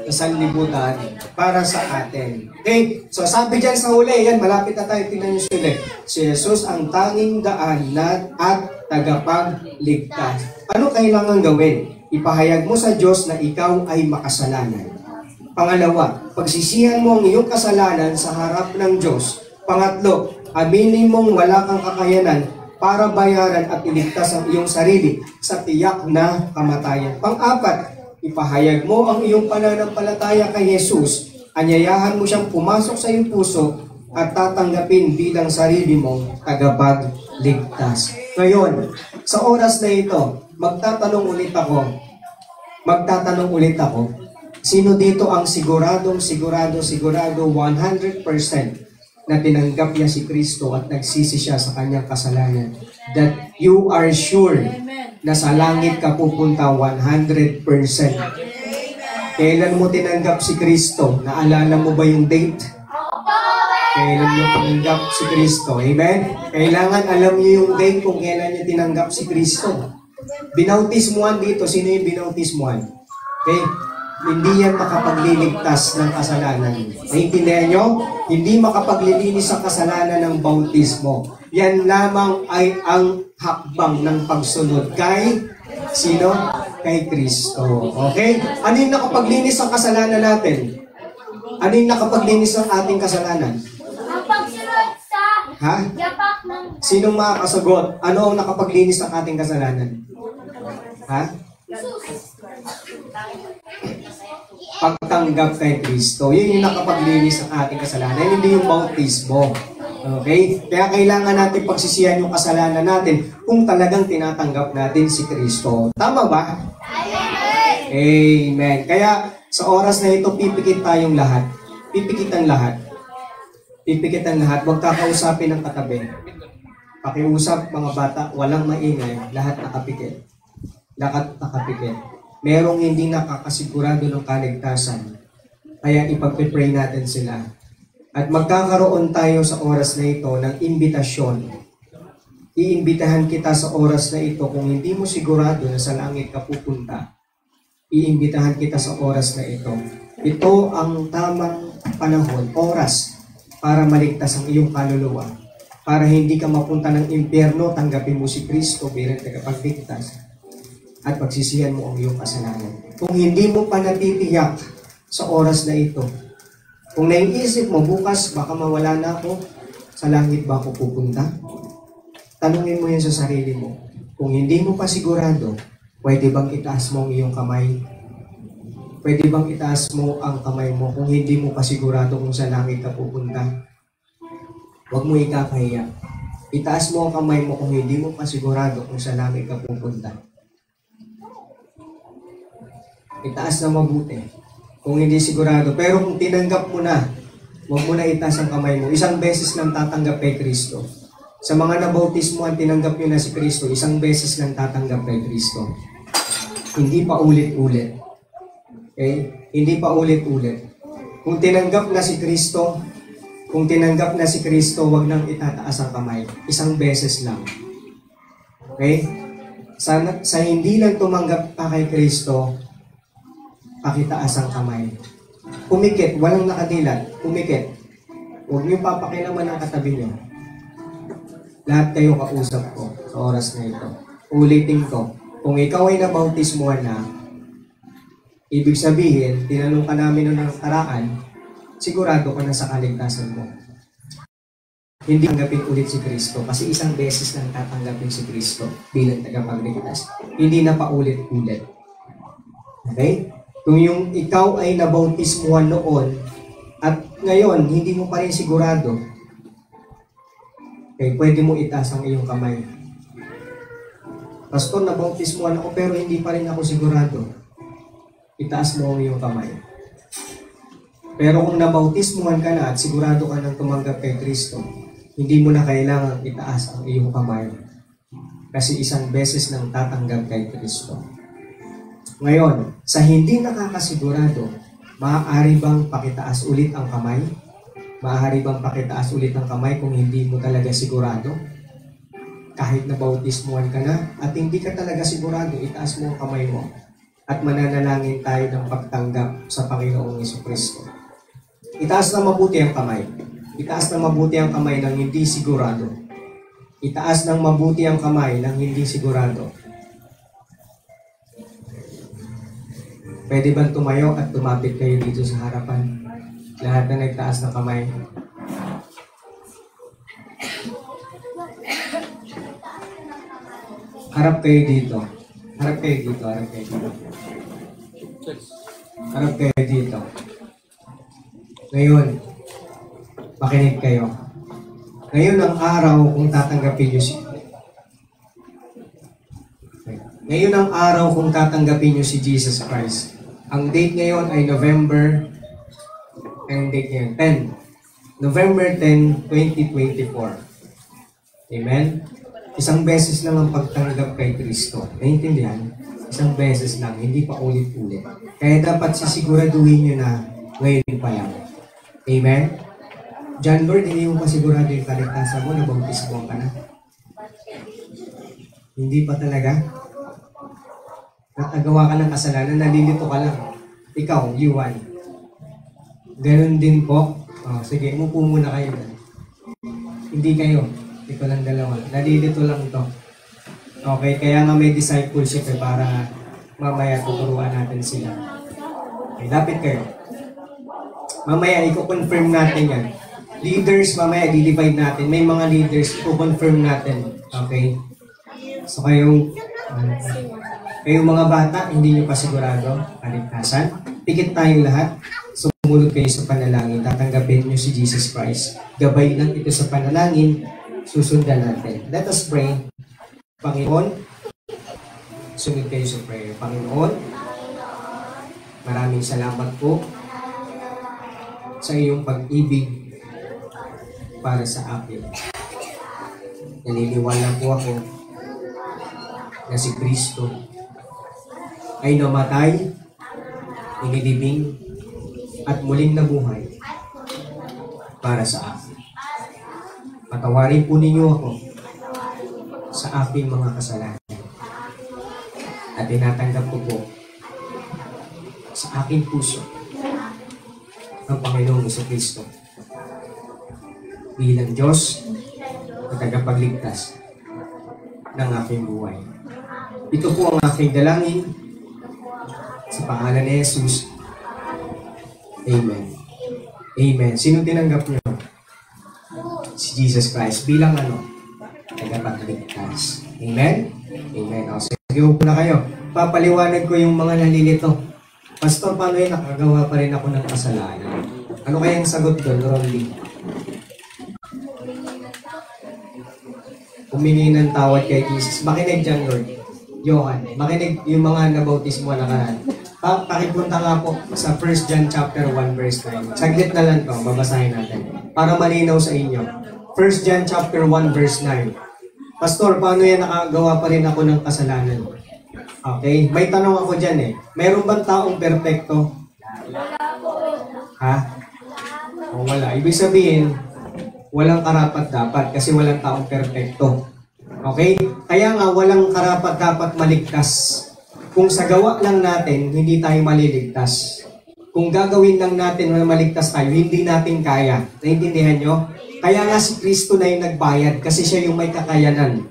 Sa sanlibutan. Para sa atin. Okay? So sabi dyan sa huli, yan, malapit na tayo, tingnan nyo sila. Si Jesus ang tanging daan at tagapagligtas. Ano kailangan gawin? Ipahayag mo sa Diyos na ikaw ay makasalanan. Pangalawa, pagsisihan mo ang iyong kasalanan sa harap ng Diyos. Pangatlo, aminin mong wala kang kakayanan para bayaran at iligtas ang iyong sarili sa tiyak na kamatayan. Pang-apat, ipahayag mo ang iyong pananampalataya kay Jesus. Anyayahan mo siyang pumasok sa iyong puso at tatanggapin bilang sarili mong tagapagligtas. Ngayon, sa oras na ito, magtatanong ulit ako, sino dito ang sigurado 100% na tinanggap niya si Kristo at nagsisi siya sa kanyang kasalanan? That you are sure na sa langit ka pupunta 100%. Kailan mo tinanggap si Kristo? Naalala mo ba yung date? Kailan mo tinanggap si Kristo? Amen? Kailangan alam niyo yung date kung kailan niyo tinanggap si Kristo. Binautismuhan dito. Sino yung binautismuhan? Okay? Hindi yan makapagliligtas ng kasalanan. Naintindihan nyo? Hindi makapaglilinis sa kasalanan ng bautismo. Yan lamang ay ang hakbang ng pagsunod kay sino? Kay Kristo. Okay? Ano yung nakapaglinis ang kasalanan natin? Ano yung nakapaglinis ng ating kasalanan? Ang pagsunod sa yapak ng... Sinong makakasagot? Ano ang nakapaglinis ng ating kasalanan? Pagtanggap kay Kristo. Yun yung nakapaglinis ng ating kasalanan. Hindi yung bautismo. Okay? Kaya kailangan natin pagsisihan yung kasalanan natin kung talagang tinatanggap natin si Kristo. Tama ba? Amen. Kaya sa oras na ito, pipikit tayong lahat. Pipikit ang lahat. Pipikit ang lahat. Huwag kakausapin ng katabi. Pakiusap mga bata, walang maingay, lahat nakapikit. Lahat nakapikit. Merong hindi nakakasigurado ng kaligtasan. Kaya ipag-pray natin sila. At magkakaroon tayo sa oras na ito ng imbitasyon. Iimbitahan kita sa oras na ito kung hindi mo sigurado na sa langit ka pupunta. Iimbitahan kita sa oras na ito. Ito ang tamang panahon, oras, para maligtas ang iyong kaluluwa. Para hindi ka mapunta ng impyerno, tanggapin mo si Kristo bilang tagapagligtas. At pagsisihan mo ang iyong kasalanan. Kung hindi mo pa natitiyak sa oras na ito, kung naiisip mo, bukas baka mawala na ako, sa langit ba ako pupunta? Tanungin mo yan sa sarili mo. Kung hindi mo pa sigurado, pwede bang itaas mo ang iyong kamay? Pwede bang itaas mo ang kamay mo kung hindi mo pa sigurado kung sa langit ka pupunta? Huwag mo ikakahiya. Itaas mo ang kamay mo kung hindi mo pa sigurado kung saan langit ka pupunta. Itaas na mabuti. Kung hindi sigurado. Pero kung tinanggap mo na, huwag mo na itaas ang kamay mo. Isang beses lang tatanggap kay Kristo. Sa mga nabautismo ang tinanggap nyo na si Kristo, isang beses lang tatanggap kay Kristo. Hindi pa ulit-ulit. Okay? Hindi pa ulit-ulit. Kung tinanggap na si Kristo, wag nang itataas ang kamay. Isang beses lang. Okay? Sa hindi lang tumanggap pa kay Kristo, pakitaas ang kamay. Pumikit, walang nakadilat. Pumikit. Huwag niyo papakilaman ang katabi niyo. Lahat kayo kausap ko sa oras na ito. Ulitin ko. Kung ikaw ay nabautismuhan na, ibig sabihin, tinanong ka namin noong nakaraan, sigurado ka na sa kaligtasan mo. Hindi tanggapin ulit si Kristo kasi isang beses lang tatanggapin si Kristo bilang tagapagligtas. Hindi na paulit-ulit. Okay? Kung yung ikaw ay nabautismuhan noon at ngayon hindi mo pa rin sigurado, okay, pwede mo itaas ang iyong kamay. Pastor, nabautismuhan ako pero hindi pa rin ako sigurado. Itaas mo ang iyong kamay. Pero kung nabautismuhan ka na at sigurado ka nang tumanggap kay Kristo, hindi mo na kailangang itaas ang iyong kamay. Kasi isang beses nang tatanggap kay Kristo. Ngayon, sa hindi nakakasigurado, maaari bang pakitaas ulit ang kamay? Maaari bang pakitaas ulit ang kamay kung hindi mo talaga sigurado? Kahit nabautismuhan ka na at hindi ka talaga sigurado, itaas mo ang kamay mo at mananalangin tayo ng pagtanggap sa Panginoong Jesucristo. Itaas na mabuti ang kamay. Itaas na mabuti ang kamay ng hindi sigurado. Itaas ng mabuti ang kamay ng hindi sigurado. Pwede bang tumayo at tumapit kayo dito sa harapan? Lahat na nagtaas ng kamay. Harap kayo dito. Harap kayo dito. Harap kayo dito. Harap kayo dito. Ngayon, makinig kayo. Ngayon ang araw kung tatanggapin nyo si Ngayon ang araw kung tatanggapin nyo si Jesus Christ. Ang date ngayon ay November 10. November 10, 2024. Amen? Isang beses lang ang pagtanggap kay Kristo. Naintindihan? Isang beses lang, hindi pa ulit-ulit. Kaya dapat sisiguraduhin nyo na ngayon pa lang. Amen? John Lord, hindi mo pa sigurado yung kaligtasan mo, nabautismo ka na. Hindi pa talaga? Nakagawa ka ng kasalanan, nalilito ka lang. Ikaw, Yuan. Ganon din po. Oh, sige, umupo muna kayo. Hindi kayo. Ito lang dalawa. Nalilito lang to. Okay, kaya nga may discipleship para mamaya tuturuan natin sila. Okay, lapit kayo. Mamaya, i-confirm natin yan. Leaders, mamaya, di-divide natin. May mga leaders, i-confirm natin. Okay? So, kayong mga bata, hindi nyo pa sigurado kaligtasan. Pikit tayong lahat. Sumunod kayo sa panalangin. Tatanggapin nyo si Jesus Christ. Gabay lang ito sa panalangin. Susundan natin. Let us pray. Panginoon, sunod kayo sa prayer. Panginoon, maraming salamat po sa iyong pag-ibig para sa akin. Naniniwala po ako na si Kristo ay namatay, inilibing, at muling nabuhay para sa akin. Patawarin po ninyo ako sa aking mga kasalanan. At tinatanggap ko po sa aking puso ang Panginoong Jesucristo bilang Diyos na tagapagligtas ng aking buhay. Ito po ang aking dalangin sa pangalan ni Jesus. Amen. Amen. Sino tinanggap niyo? Si Jesus Christ bilang tagapagligtas. Amen? Amen. O, sige po na kayo. Papaliwanag ko yung mga nalilito. Pastor, paano yun? Nakagawa pa rin ako ng kasalanan. Ano kaya ang sagot doon, Ronnie? humingi ng tawad kay Jesus. Makinig dyan, Lord. Johan, makinig yung mga nabautismo na kanan. Pakipunta nga po sa 1 John chapter 1 verse 9. Saglit na lang to, babasahin natin. Para malinaw sa inyo. 1 John chapter 1 verse 9. Pastor, paano yan nakagawa pa rin ako ng kasalanan? Okay, may tanong ako dyan eh. Mayroon bang taong perpekto? Ha? O wala. Ibig sabihin, walang karapat-dapat kasi walang taong perpekto. Okay? Kaya nga walang karapat-dapat maligtas. Kung sa gawa lang natin, hindi tayo maliligtas. Kung gagawin lang natin na maligtas tayo, hindi natin kaya. Naintindihan nyo? Kaya nga si Kristo na yung nagbayad kasi siya yung may kakayanan.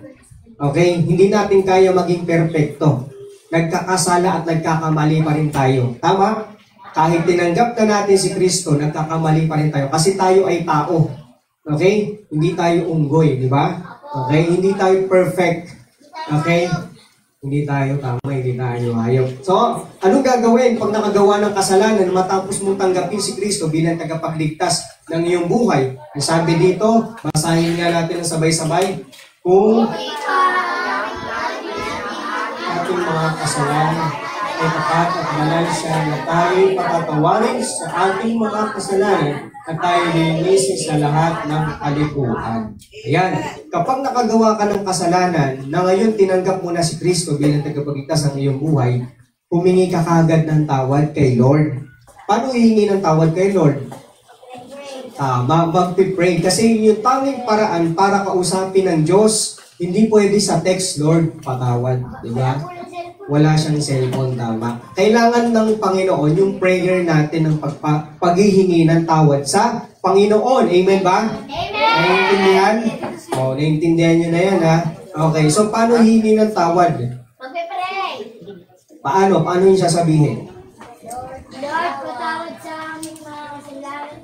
Okay? Hindi natin kaya maging perpekto. Nagkakasala at nagkakamali pa rin tayo. Tama? Kahit tinanggap na natin si Kristo, nagkakamali pa rin tayo. Kasi tayo ay tao. Okay? Hindi tayo unggoy, di ba? Okay? Hindi tayo perfect. Okay? Hindi tayo tama, hindi tayo hayop. So, anong gagawin pag nakagawa ng kasalanan matapos mong tanggapin si Kristo bilang tagapagligtas ng iyong buhay? Ang sabi dito, basahin nga natin ng sabay-sabay. Kung ating mga kasalanan ay tapat at banal siya na tayo'y patatawarin sa ating mga kasalanan at tayo linisin sa lahat ng kalikuan. Ayan, kapag nakagawa ka ng kasalanan na ngayon tinanggap mo na si Kristo bilang tagapagligtas ng iyong buhay, humingi ka kagad ng tawad kay Lord. Paano hihingi ng tawad kay Lord? Tama, mag-pray. Kasi yung tanging paraan para kausapin ng Diyos, hindi pwede sa text, Lord, patawad. Diba? Wala siyang cellphone, tama. Kailangan ng Panginoon yung prayer natin ng paghihingi ng tawad sa Panginoon. Amen ba? Amen! Naiintindihan? O, naiintindihan nyo na yan, ha? Okay, so paano hihingi ng tawad? Magpe-pray! Paano? Paano yung sasabihin? Lord, patawad sa aming mga kasalanan.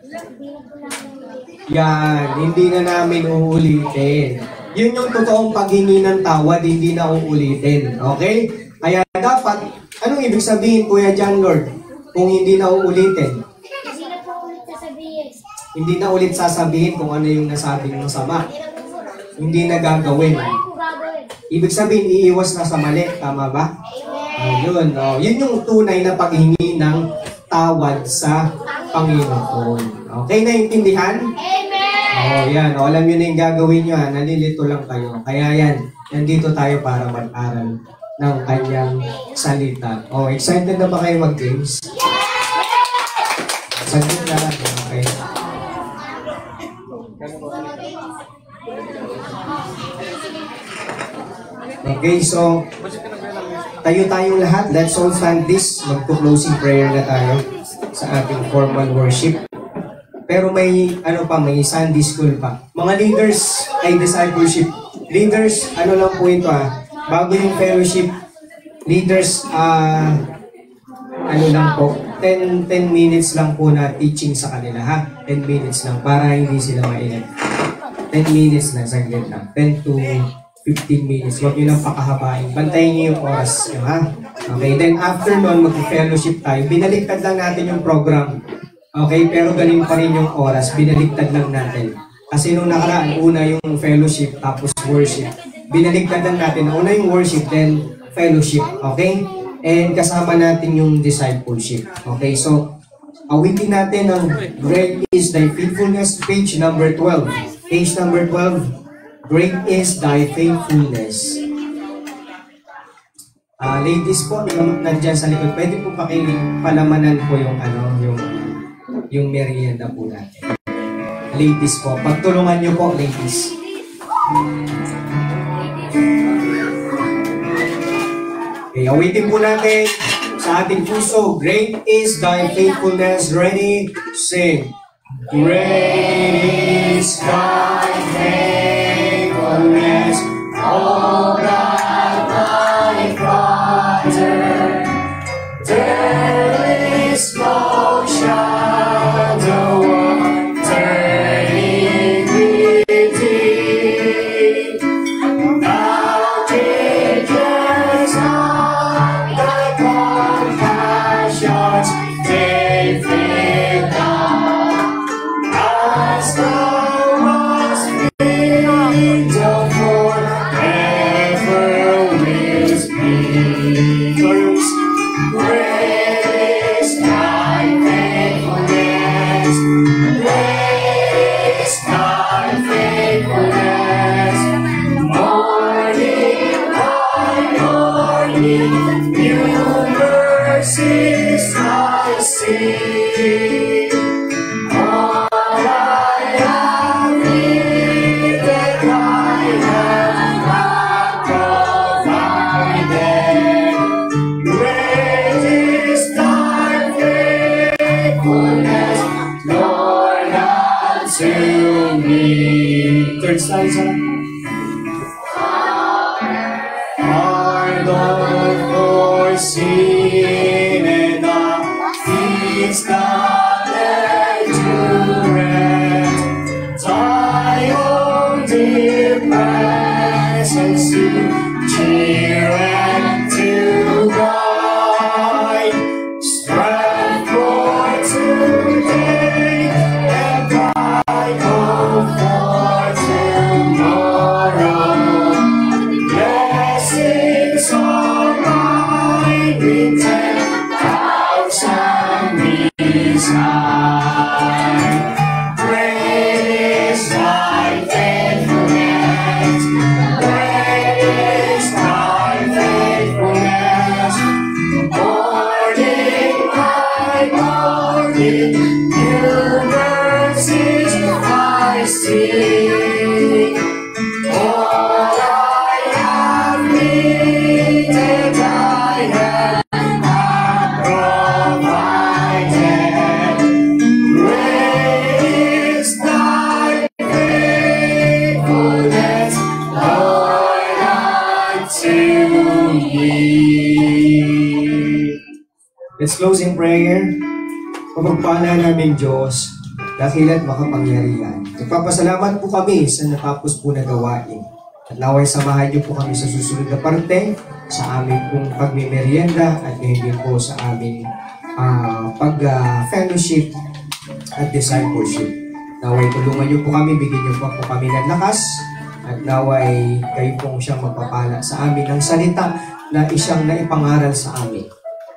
Hindi na po namin ulit. Yan, hindi na namin uulitin. Yun yung totoong paghingi ng tawad, hindi na uulitin. Okay? Kaya dapat, anong ibig sabihin, Kuya John Lord, kung hindi na uulitin? Hindi na po ulit sasabihin. Hindi na ulit sasabihin kung ano yung nasabing masama. Hindi na po po. Hindi na gagawin. Hindi po gagawin. Ibig sabihin, iiwas na sa mali. Tama ba? Ayun. Oh, yun yung tunay na paghingi ng tawad sa Panginoon. Okay, naintindihan? Amen! Oh, yan. O, alam nyo na yung gagawin nyo, ha? Nalilito lang kayo. Kaya yan, nandito tayo para mag-aral ng kanyang salita. Oh, excited na ba kayo mag-games? Saglit na lang. Okay. Okay, so, tayo-tayong lahat. Let's all stand this. Magpo-closing prayer na tayo sa ating formal worship. Pero may, may Sunday school pa. Mga leaders ay discipleship. Leaders, lang po ito bago yung fellowship, leaders, lang po, 10 minutes lang po na teaching sa kanila, ha? 10 minutes lang para hindi sila mainit. 10 minutes na, saglit lang. 10 to 15 minutes. Huwag nyo nang pakahabain. Bantayin nyo yung oras nyo, ha? Okay, then after nun, mag-fellowship tayo. Binaliktad lang natin yung program. Okay, pero galing pa rin yung oras. Binaliktad lang natin. Kasi nung nakaraan, una yung fellowship, tapos worship. Binaliktad lang natin. Una yung worship, then fellowship. Okay? And kasama natin yung discipleship. Okay, so, awitin natin ang Great is Thy Faithfulness, page number 12. Page number 12. Great is Thy Faithfulness. Ladies po, yung nandyan sa likod, pwede po pakipalamanan po yung merienda po natin. Ladies po, pagtulungan nyo po, ladies. Okay, awitin po natin sa ating puso. Great is Thy faithfulness. Ready? Sing. Great is Thy faithfulness, O God, my Father. There is no shadow of turning with Thee. Thou takest on Thy compassions, they fail not. As Thou wast faithful mercies I see. All I have needed, thy hand hath provided. Great is thy faithfulness, Lord, unto me. Third stanza. Pardon for sin and the feast that led to rest. Thy own dear presence to cheer and to guide. Strength for today and bright hope for tomorrow. Blessings all mine with 10,000 beside. Great is thy faithfulness. Great is thy faithfulness. Morning by morning, new mercies I see. All I have needed, thy hand hath provided. Great is thy faithfulness, Lord, unto me. Let's close in prayer. Kapagpala namin Diyos, dakila't makapangyarihan. Nagpapasalamat po kami sa natapos po na gawain. At naway samahan niyo po kami sa susunod na parte, sa aming pong pagmimerienda at ngayon po sa aming pag-fellowship at discipleship. Naway tulungan niyo po kami, bigyan niyo po kami ng lakas, at naway kayo pong siyang magpapala sa amin ng salita na isang naipangaral sa amin.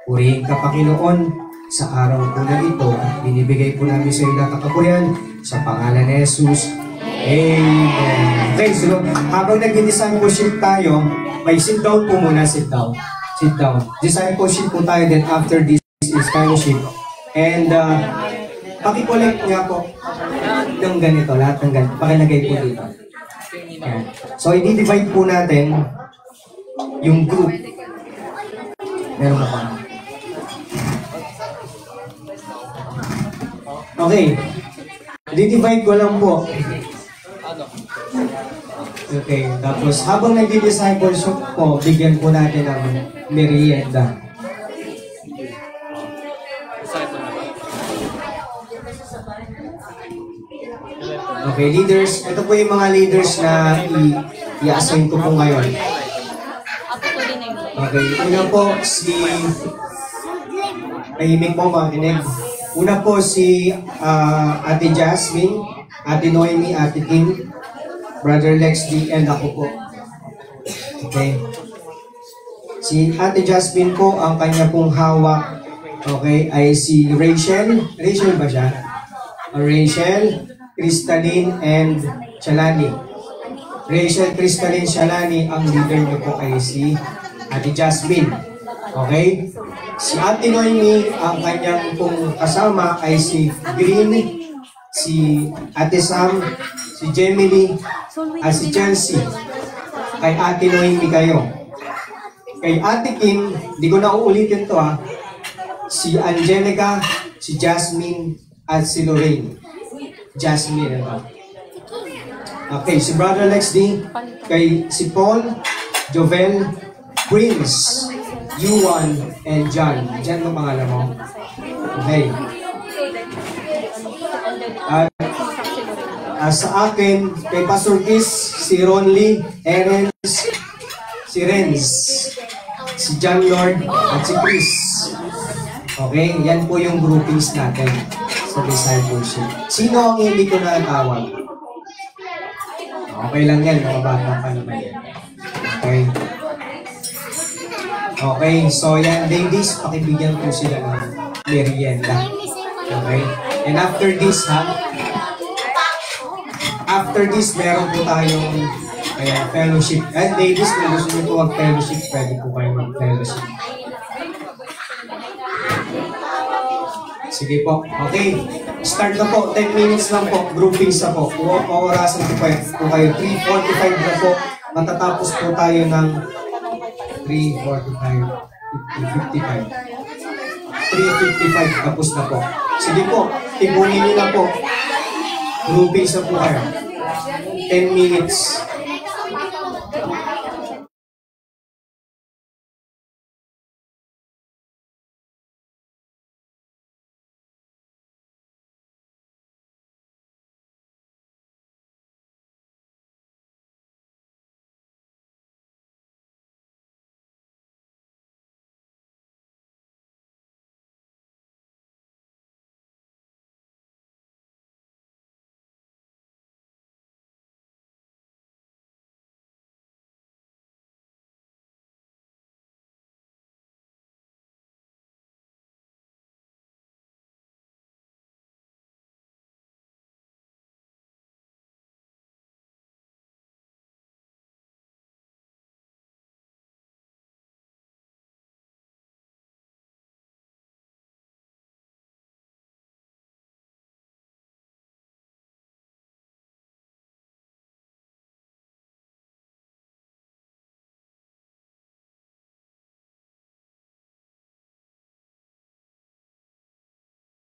Purihin ka, Panginoon, sa araw po na ito at binibigay po namin sa iyo lahat ng kapurihan sa pangalan ni Jesus. Amen. Okay, so habang nag-discipleship tayo, may sit down po muna, sit down. Sit down. Discipleship po tayo, then after this is fellowship. And pakikolect nga po ng ganito, lahat ng ganito. Pakilagay po dito. Yan. So, i-divide po natin yung group. Meron na pa. Okay. Di-divide ko lang po. Okay. Tapos, habang nag-discipleship po, bigyan po natin ng merienda. Okay, leaders. Ito po yung mga leaders na i-assign ko po ngayon. Okay. Una po si... Tahimik po, makinig. Una po si Ate Jasmine, Ate Noemi, Ate Kim, Brother Lex D, and ako po. Okay. Si Ate Jasmine po, ang kanya pong hawak, okay, ay si Rachel. Rachel ba siya? Rachel, Crystalline, and Chalani. Rachel, Crystalline, Chalani, ang leader niyo po ay si Ate Jasmine. Okay? Si Ate Noemi, ang kanyang pong kasama ay si Green, si Ate Sam, si Gemily, at si Chelsea. Kay Ate Noemi kayo. Kay Ate Kim, di ko na uulitin to ha. Si Angelica, si Jasmine, at si Lorraine. Jasmine, ito. Okay, si Brother Lex D, kay si Paul, Jovel, Prince, Yuan, and John. John ang pangalan mo? Okay. Sa akin, kay Pastor Kiss, si Ron Lee, Erens, si Renz, si John Lord, at si Chris. Okay, yan po yung groupings natin sa discipleship. Sino ang hindi ko natawag? Okay lang yan, mga bata pa naman yan. Okay. Okay, so yan, ladies, pakibigyan po sila ng merienda. Okay? And after this, after this, meron po tayong fellowship. And ladies, kung gusto nyo po mag-fellowship, pwede po kayo mag-fellowship. Sige po. Okay. Start na po. 10 minutes lang po. Groupings na po. Maorasan po kayo. 3:45 na po. Matatapos po tayo ng 3:45. 55. 3:55. Tapos na po. Sige po. Tibunin nyo na po. Groupings na po kayo. 10 minutes.